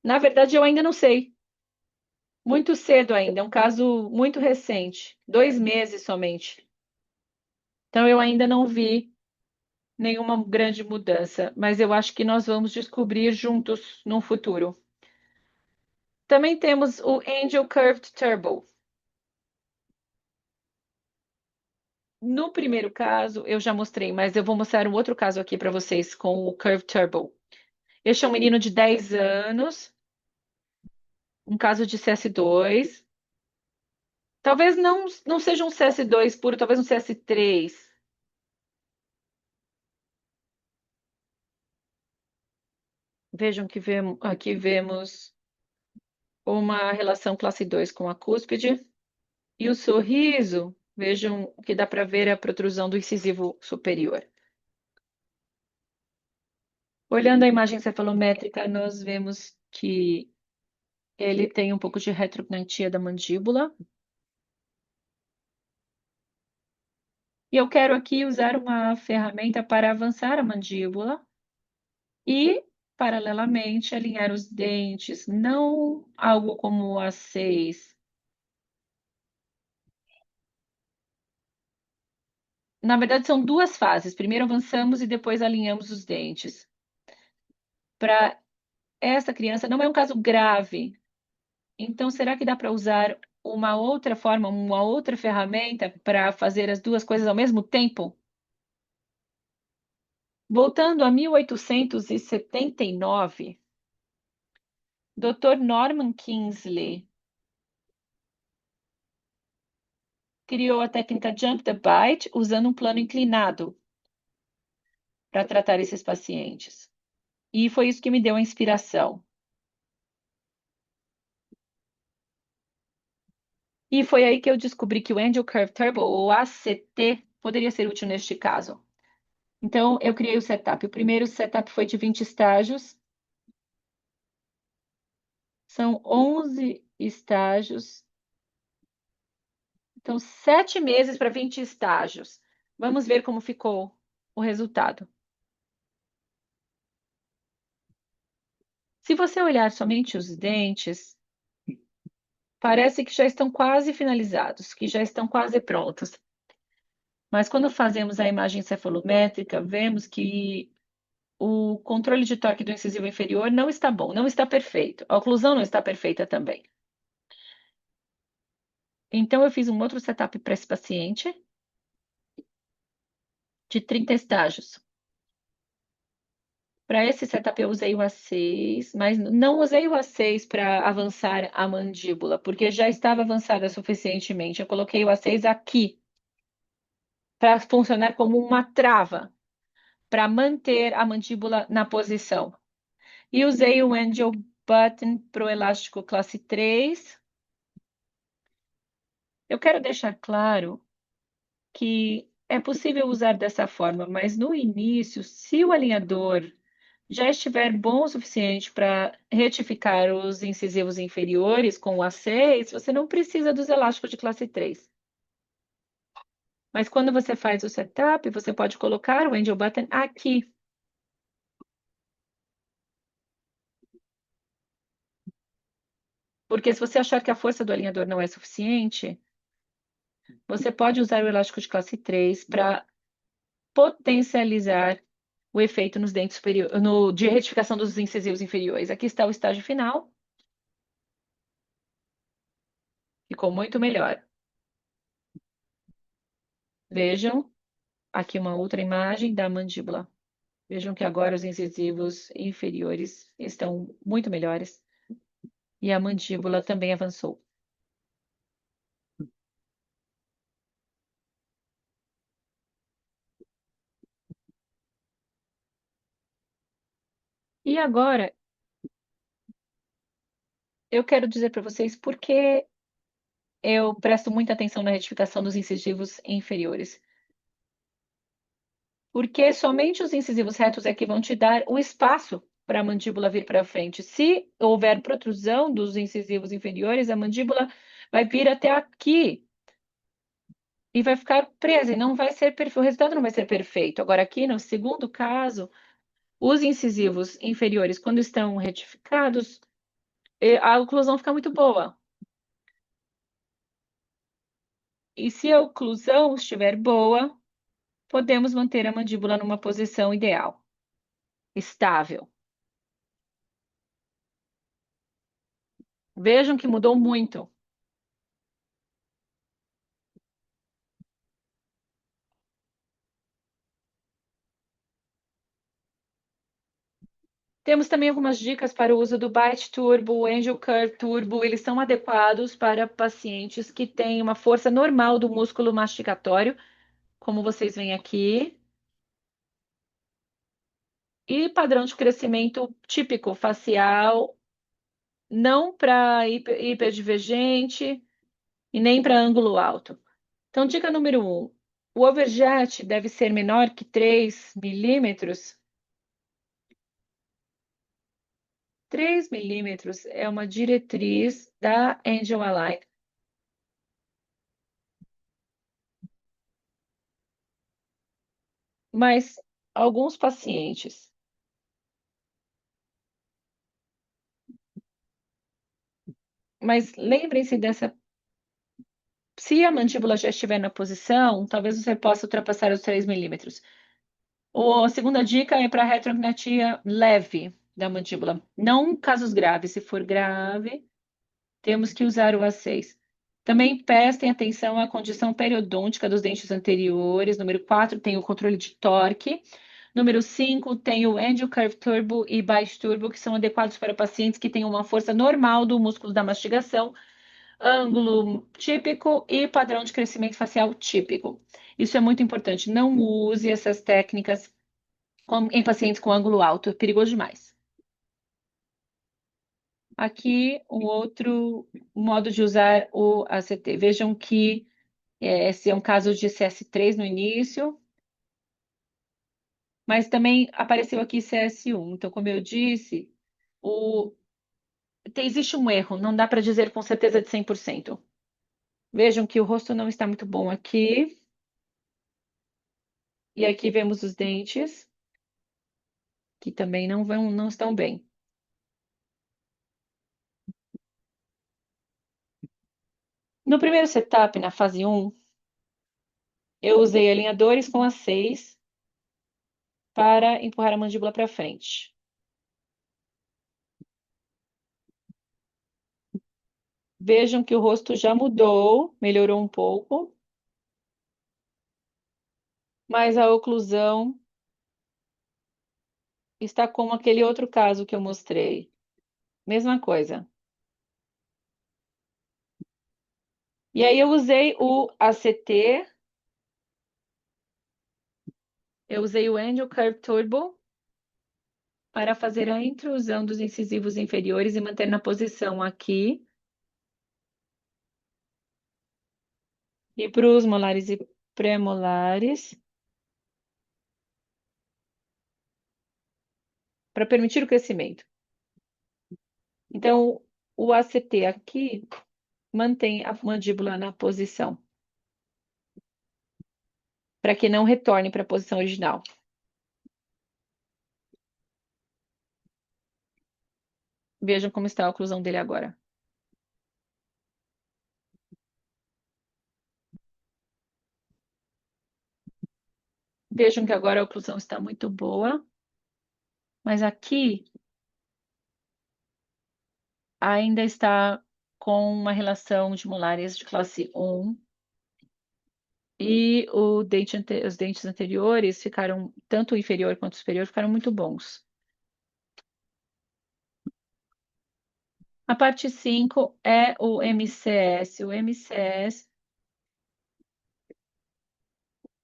Na verdade, eu ainda não sei. Muito cedo ainda, é um caso muito recente, 2 meses somente. Então, eu ainda não vi nenhuma grande mudança, mas eu acho que nós vamos descobrir juntos no futuro. Também temos o Angel Curved Turbo. No primeiro caso, eu já mostrei, mas eu vou mostrar um outro caso aqui para vocês com o Curve Turbo. Este é um menino de 10 anos, um caso de CS2. Talvez não seja um CS2 puro, talvez um CS3. Vejam que aqui vemos uma relação classe 2 com a cúspide. E o sorriso, vejam que dá para ver a protrusão do incisivo superior. Olhando a imagem cefalométrica, nós vemos que ele tem um pouco de retrognatia da mandíbula. E eu quero aqui usar uma ferramenta para avançar a mandíbula e, paralelamente, alinhar os dentes, não algo como a 6. Na verdade, são duas fases. Primeiro avançamos e depois alinhamos os dentes. Para essa criança, não é um caso grave. Então, será que dá para usar uma outra forma, uma outra ferramenta para fazer as duas coisas ao mesmo tempo? Voltando a 1879, Dr. Norman Kingsley criou a técnica Jump the Bite usando um plano inclinado para tratar esses pacientes. E foi isso que me deu a inspiração. E foi aí que eu descobri que o Angel Curve Turbo, ou ACT, poderia ser útil neste caso. Então, eu criei o setup. O primeiro setup foi de 20 estágios. São 11 estágios. Então, 7 meses para 20 estágios. Vamos ver como ficou o resultado. Se você olhar somente os dentes, parece que já estão quase finalizados, que já estão quase prontos. Mas quando fazemos a imagem cefalométrica, vemos que o controle de torque do incisivo inferior não está bom, não está perfeito. A oclusão não está perfeita também. Então, eu fiz um outro setup para esse paciente, de 30 estágios. Para esse setup, eu usei o A6, mas não usei o A6 para avançar a mandíbula, porque já estava avançada suficientemente. Eu coloquei o A6 aqui, para funcionar como uma trava, para manter a mandíbula na posição. E usei o Angel Button para o elástico classe 3. Eu quero deixar claro que é possível usar dessa forma, mas no início, se o alinhador já estiver bom o suficiente para retificar os incisivos inferiores com o A6, você não precisa dos elásticos de classe 3. Mas quando você faz o setup, você pode colocar o angel button aqui. Porque se você achar que a força do alinhador não é suficiente, você pode usar o elástico de classe 3 para potencializar o efeito nos dentes superiores, de retificação dos incisivos inferiores. Aqui está o estágio final. Ficou muito melhor. Vejam aqui uma outra imagem da mandíbula. Vejam que agora os incisivos inferiores estão muito melhores e a mandíbula também avançou. E agora eu quero dizer para vocês por que eu presto muita atenção na retificação dos incisivos inferiores. Porque somente os incisivos retos é que vão te dar o espaço para a mandíbula vir para frente. Se houver protrusão dos incisivos inferiores, a mandíbula vai vir até aqui e vai ficar presa e não vai ser perfeito, o resultado não vai ser perfeito. Agora, aqui no segundo caso, os incisivos inferiores, quando estão retificados, a oclusão fica muito boa. E se a oclusão estiver boa, podemos manter a mandíbula numa posição ideal, estável. Vejam que mudou muito. Temos também algumas dicas para o uso do Bite Turbo, o Angel Curve Turbo. Eles são adequados para pacientes que têm uma força normal do músculo mastigatório, como vocês veem aqui, e padrão de crescimento típico facial, não para hiperdivergente e nem para ângulo alto. Então, dica número 1. O overjet deve ser menor que 3 milímetros. 3 milímetros é uma diretriz da Angel Align. Mas alguns pacientes, mas lembrem-se dessa, se a mandíbula já estiver na posição, talvez você possa ultrapassar os 3 milímetros. A segunda dica é para retrognatia leve da mandíbula, não casos graves. Se for grave, temos que usar o A6. Também prestem atenção à condição periodôntica dos dentes anteriores. Número 4 tem o controle de torque. Número 5 tem o Angel Curve Turbo e Bite Turbo, que são adequados para pacientes que têm uma força normal do músculo da mastigação, ângulo típico e padrão de crescimento facial típico. Isso é muito importante. Não use essas técnicas em pacientes com ângulo alto, é perigoso demais. Aqui, um outro modo de usar o ACT. Vejam que esse é um caso de CS3 no início, mas também apareceu aqui CS1. Então, como eu disse, existe um erro, não dá para dizer com certeza de 100%. Vejam que o rosto não está muito bom aqui. E aqui vemos os dentes, que também não estão bem. No primeiro setup, na fase um, eu usei alinhadores com A6 para empurrar a mandíbula para frente. Vejam que o rosto já mudou, melhorou um pouco, mas a oclusão está como aquele outro caso que eu mostrei. Mesma coisa. E aí eu usei o ACT, eu usei o Angel Curve Turbo para fazer a intrusão dos incisivos inferiores e manter na posição aqui. E para os molares e pré-molares, para permitir o crescimento. Então, o ACT aqui mantém a mandíbula na posição, para que não retorne para a posição original. Vejam como está a oclusão dele agora. Vejam que agora a oclusão está muito boa, mas aqui ainda está com uma relação de molares de classe 1 e os dentes anteriores ficaram, tanto o inferior quanto o superior, ficaram muito bons. A parte 5 é o MCS. O MCS,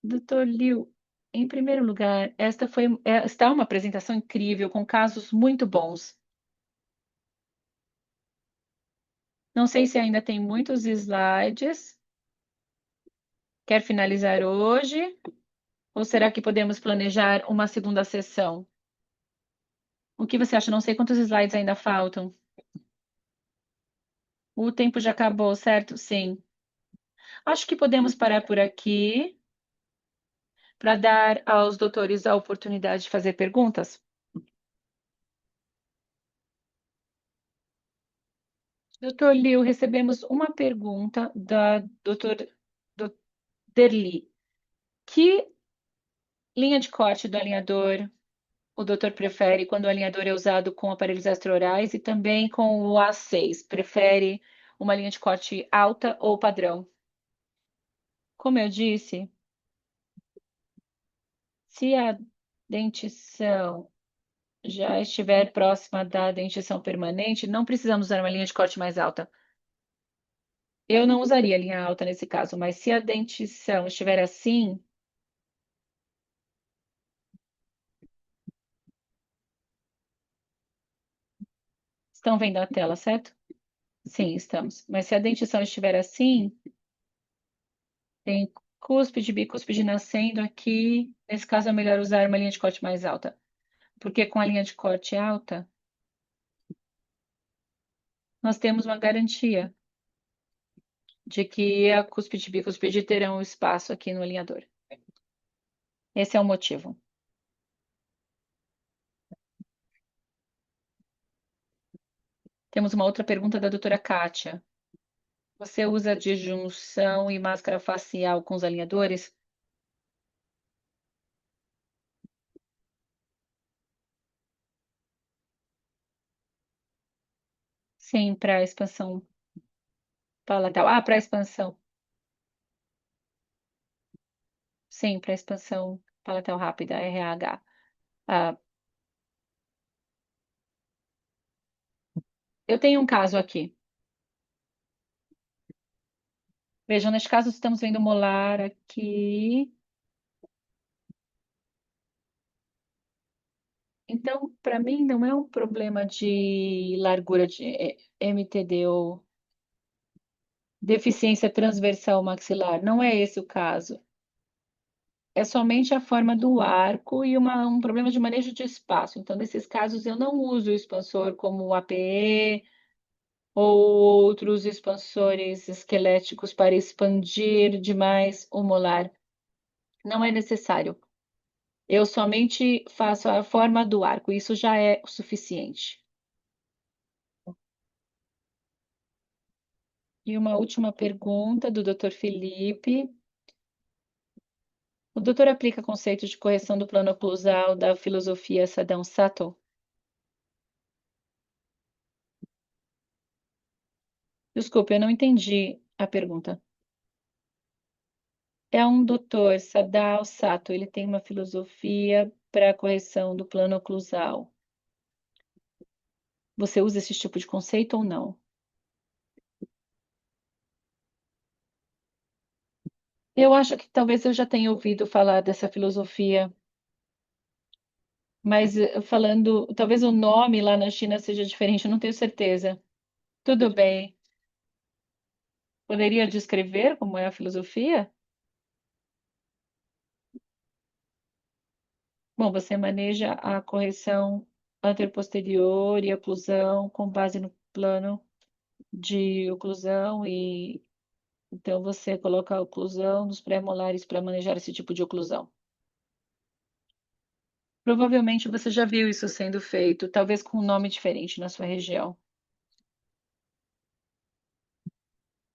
Dr. Liu, em primeiro lugar, está uma apresentação incrível, com casos muito bons. Não sei se ainda tem muitos slides. Quer finalizar hoje? Ou será que podemos planejar uma segunda sessão? O que você acha? Não sei quantos slides ainda faltam. O tempo já acabou, certo? Sim. Acho que podemos parar por aqui para dar aos doutores a oportunidade de fazer perguntas. Doutor Liu, recebemos uma pergunta da doutor Derli. Que linha de corte do alinhador o doutor prefere quando o alinhador é usado com aparelhos extraorais e também com o A6? Prefere uma linha de corte alta ou padrão? Como eu disse, se a dentição já estiver próxima da dentição permanente, não precisamos usar uma linha de corte mais alta. Eu não usaria linha alta nesse caso, mas se a dentição estiver assim, estão vendo a tela, certo? Sim, estamos. Mas se a dentição estiver assim, tem cúspide, bicúspide nascendo aqui. Nesse caso, é melhor usar uma linha de corte mais alta. Porque com a linha de corte alta, nós temos uma garantia de que a cúspide e bicúspide terão espaço aqui no alinhador. Esse é o motivo. Temos uma outra pergunta da doutora Kátia. Você usa disjunção e máscara facial com os alinhadores? Sim, para expansão palatal. Ah, para expansão. Sim, para expansão palatal rápida, RH. Ah, eu tenho um caso aqui. Vejam, neste caso, estamos vendo molar aqui. Então, para mim, não é um problema de largura de MTD ou deficiência transversal maxilar. Não é esse o caso. É somente a forma do arco e um problema de manejo de espaço. Então, nesses casos, eu não uso o expansor como o APE ou outros expansores esqueléticos para expandir demais o molar. Não é necessário. Eu somente faço a forma do arco, isso já é o suficiente. E uma última pergunta do Dr. Felipe. O doutor aplica conceitos de correção do plano oclusal da filosofia Sadão Sato? Desculpe, eu não entendi a pergunta. É um doutor, Sadao Sato, ele tem uma filosofia para a correção do plano oclusal. Você usa esse tipo de conceito ou não? Eu acho que talvez eu já tenha ouvido falar dessa filosofia, mas falando, talvez o nome lá na China seja diferente, eu não tenho certeza. Tudo bem. Poderia descrever como é a filosofia? Bom, você maneja a correção anteroposterior e oclusão com base no plano de oclusão e então você coloca a oclusão nos pré-molares para manejar esse tipo de oclusão. Provavelmente você já viu isso sendo feito, talvez com um nome diferente na sua região.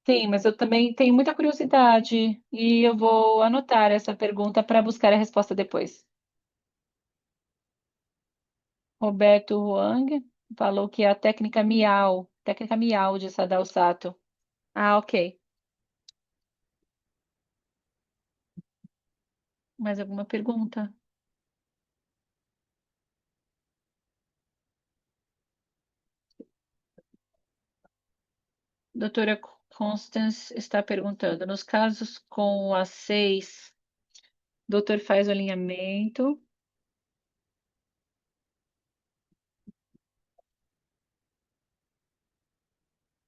Sim, mas eu também tenho muita curiosidade e eu vou anotar essa pergunta para buscar a resposta depois. Roberto Huang falou que é a técnica Miau de Sadao Sato. Ah, ok. Mais alguma pergunta? Doutora Constance está perguntando: nos casos com o A6, o doutor faz o alinhamento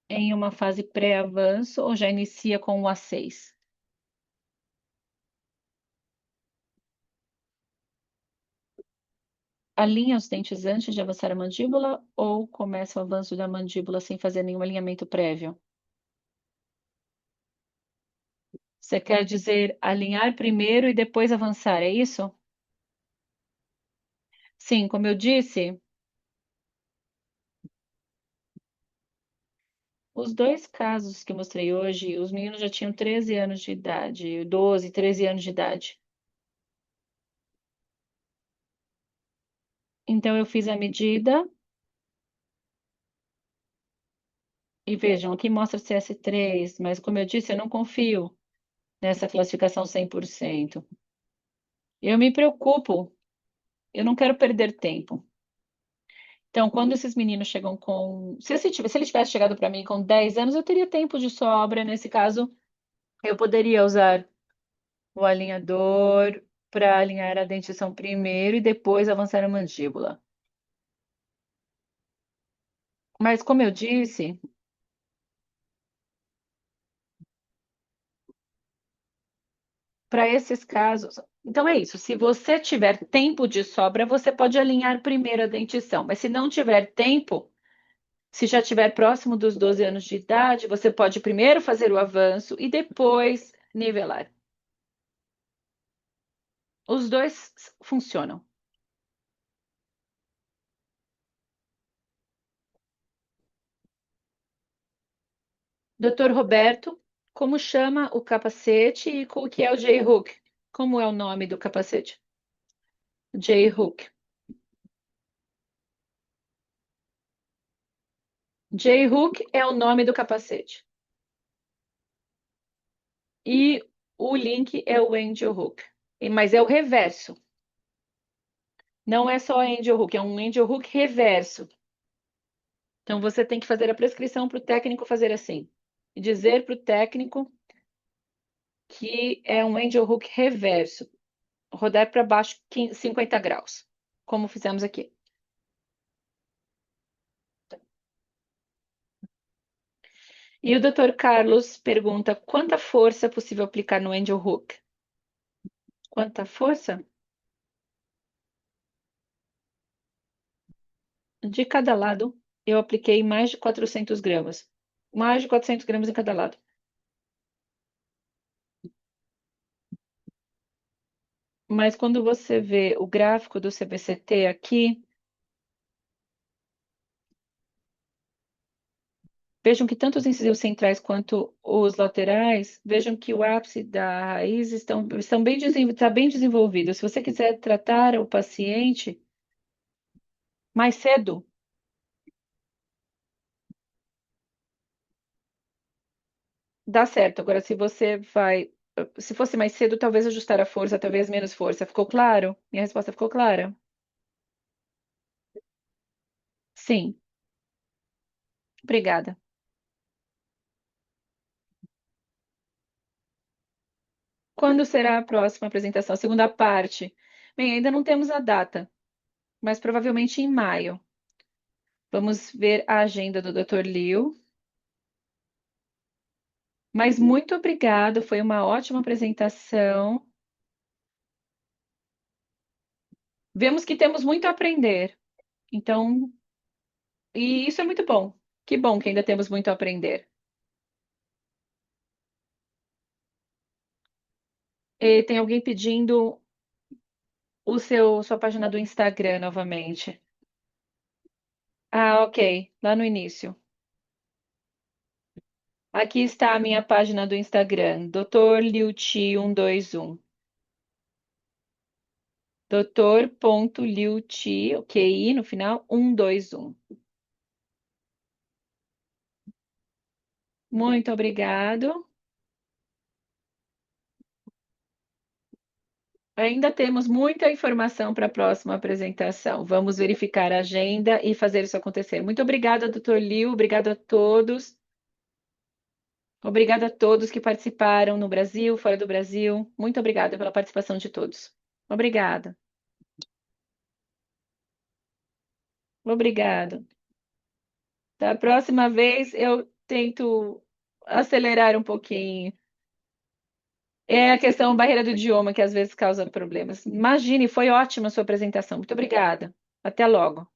em uma fase pré-avanço ou já inicia com o A6? Alinha os dentes antes de avançar a mandíbula ou começa o avanço da mandíbula sem fazer nenhum alinhamento prévio? Você quer dizer alinhar primeiro e depois avançar, é isso? Sim, como eu disse, os dois casos que eu mostrei hoje, os meninos já tinham 13 anos de idade, 12, 13 anos de idade. Então, eu fiz a medida e vejam, aqui mostra CS3, mas como eu disse, eu não confio nessa classificação 100%. Eu me preocupo, eu não quero perder tempo. Então, quando esses meninos chegam com. Se ele tivesse chegado para mim com 10 anos, eu teria tempo de sobra. Nesse caso, eu poderia usar o alinhador para alinhar a dentição primeiro e depois avançar a mandíbula. Mas, como eu disse, para esses casos. Então é isso. Se você tiver tempo de sobra, você pode alinhar primeiro a dentição. Mas se não tiver tempo, se já estiver próximo dos 12 anos de idade, você pode primeiro fazer o avanço e depois nivelar. Os dois funcionam. Doutor Roberto, como chama o capacete e o que é o J-hook? Como é o nome do capacete? J-hook. J-hook é o nome do capacete. E o link é o angel hook. Mas é o reverso. Não é só angel hook, é um angel hook reverso. Então você tem que fazer a prescrição para o técnico fazer assim. E dizer para o técnico que é um angel hook reverso. Rodar para baixo 50 graus, como fizemos aqui. E o Dr. Carlos pergunta quanta força é possível aplicar no angel hook? Quanta força? De cada lado, eu apliquei mais de 400 gramas. Mais de 400 gramas em cada lado. Mas quando você vê o gráfico do CBCT aqui, Vejam que tanto os incisivos centrais quanto os laterais, vejam que o ápice da raiz estão bem, está bem desenvolvido. Se você quiser tratar o paciente mais cedo, dá certo. Agora, se fosse mais cedo, talvez ajustar a força, talvez menos força. Ficou claro? Minha resposta ficou clara? Sim, obrigada. Quando será a próxima apresentação? A segunda parte? Bem, ainda não temos a data, mas provavelmente em maio. Vamos ver a agenda do Dr. Liu. Mas muito obrigado, foi uma ótima apresentação. Vemos que temos muito a aprender. Então, e isso é muito bom. Que bom que ainda temos muito a aprender. E tem alguém pedindo sua página do Instagram novamente. Ah, ok, lá no início. Aqui está a minha página do Instagram, Dr. Liuti 121. Dr.Liuti, ok, no final, 121. Muito obrigado. Ainda temos muita informação para a próxima apresentação. Vamos verificar a agenda e fazer isso acontecer. Muito obrigada, doutor Liu. Obrigado a todos. Obrigada a todos que participaram no Brasil, fora do Brasil. Muito obrigada pela participação de todos. Obrigada. Obrigado. Da próxima vez eu tento acelerar um pouquinho. É a questão barreira do idioma que às vezes causa problemas. Imagine, foi ótima a sua apresentação. Muito obrigada. Até logo.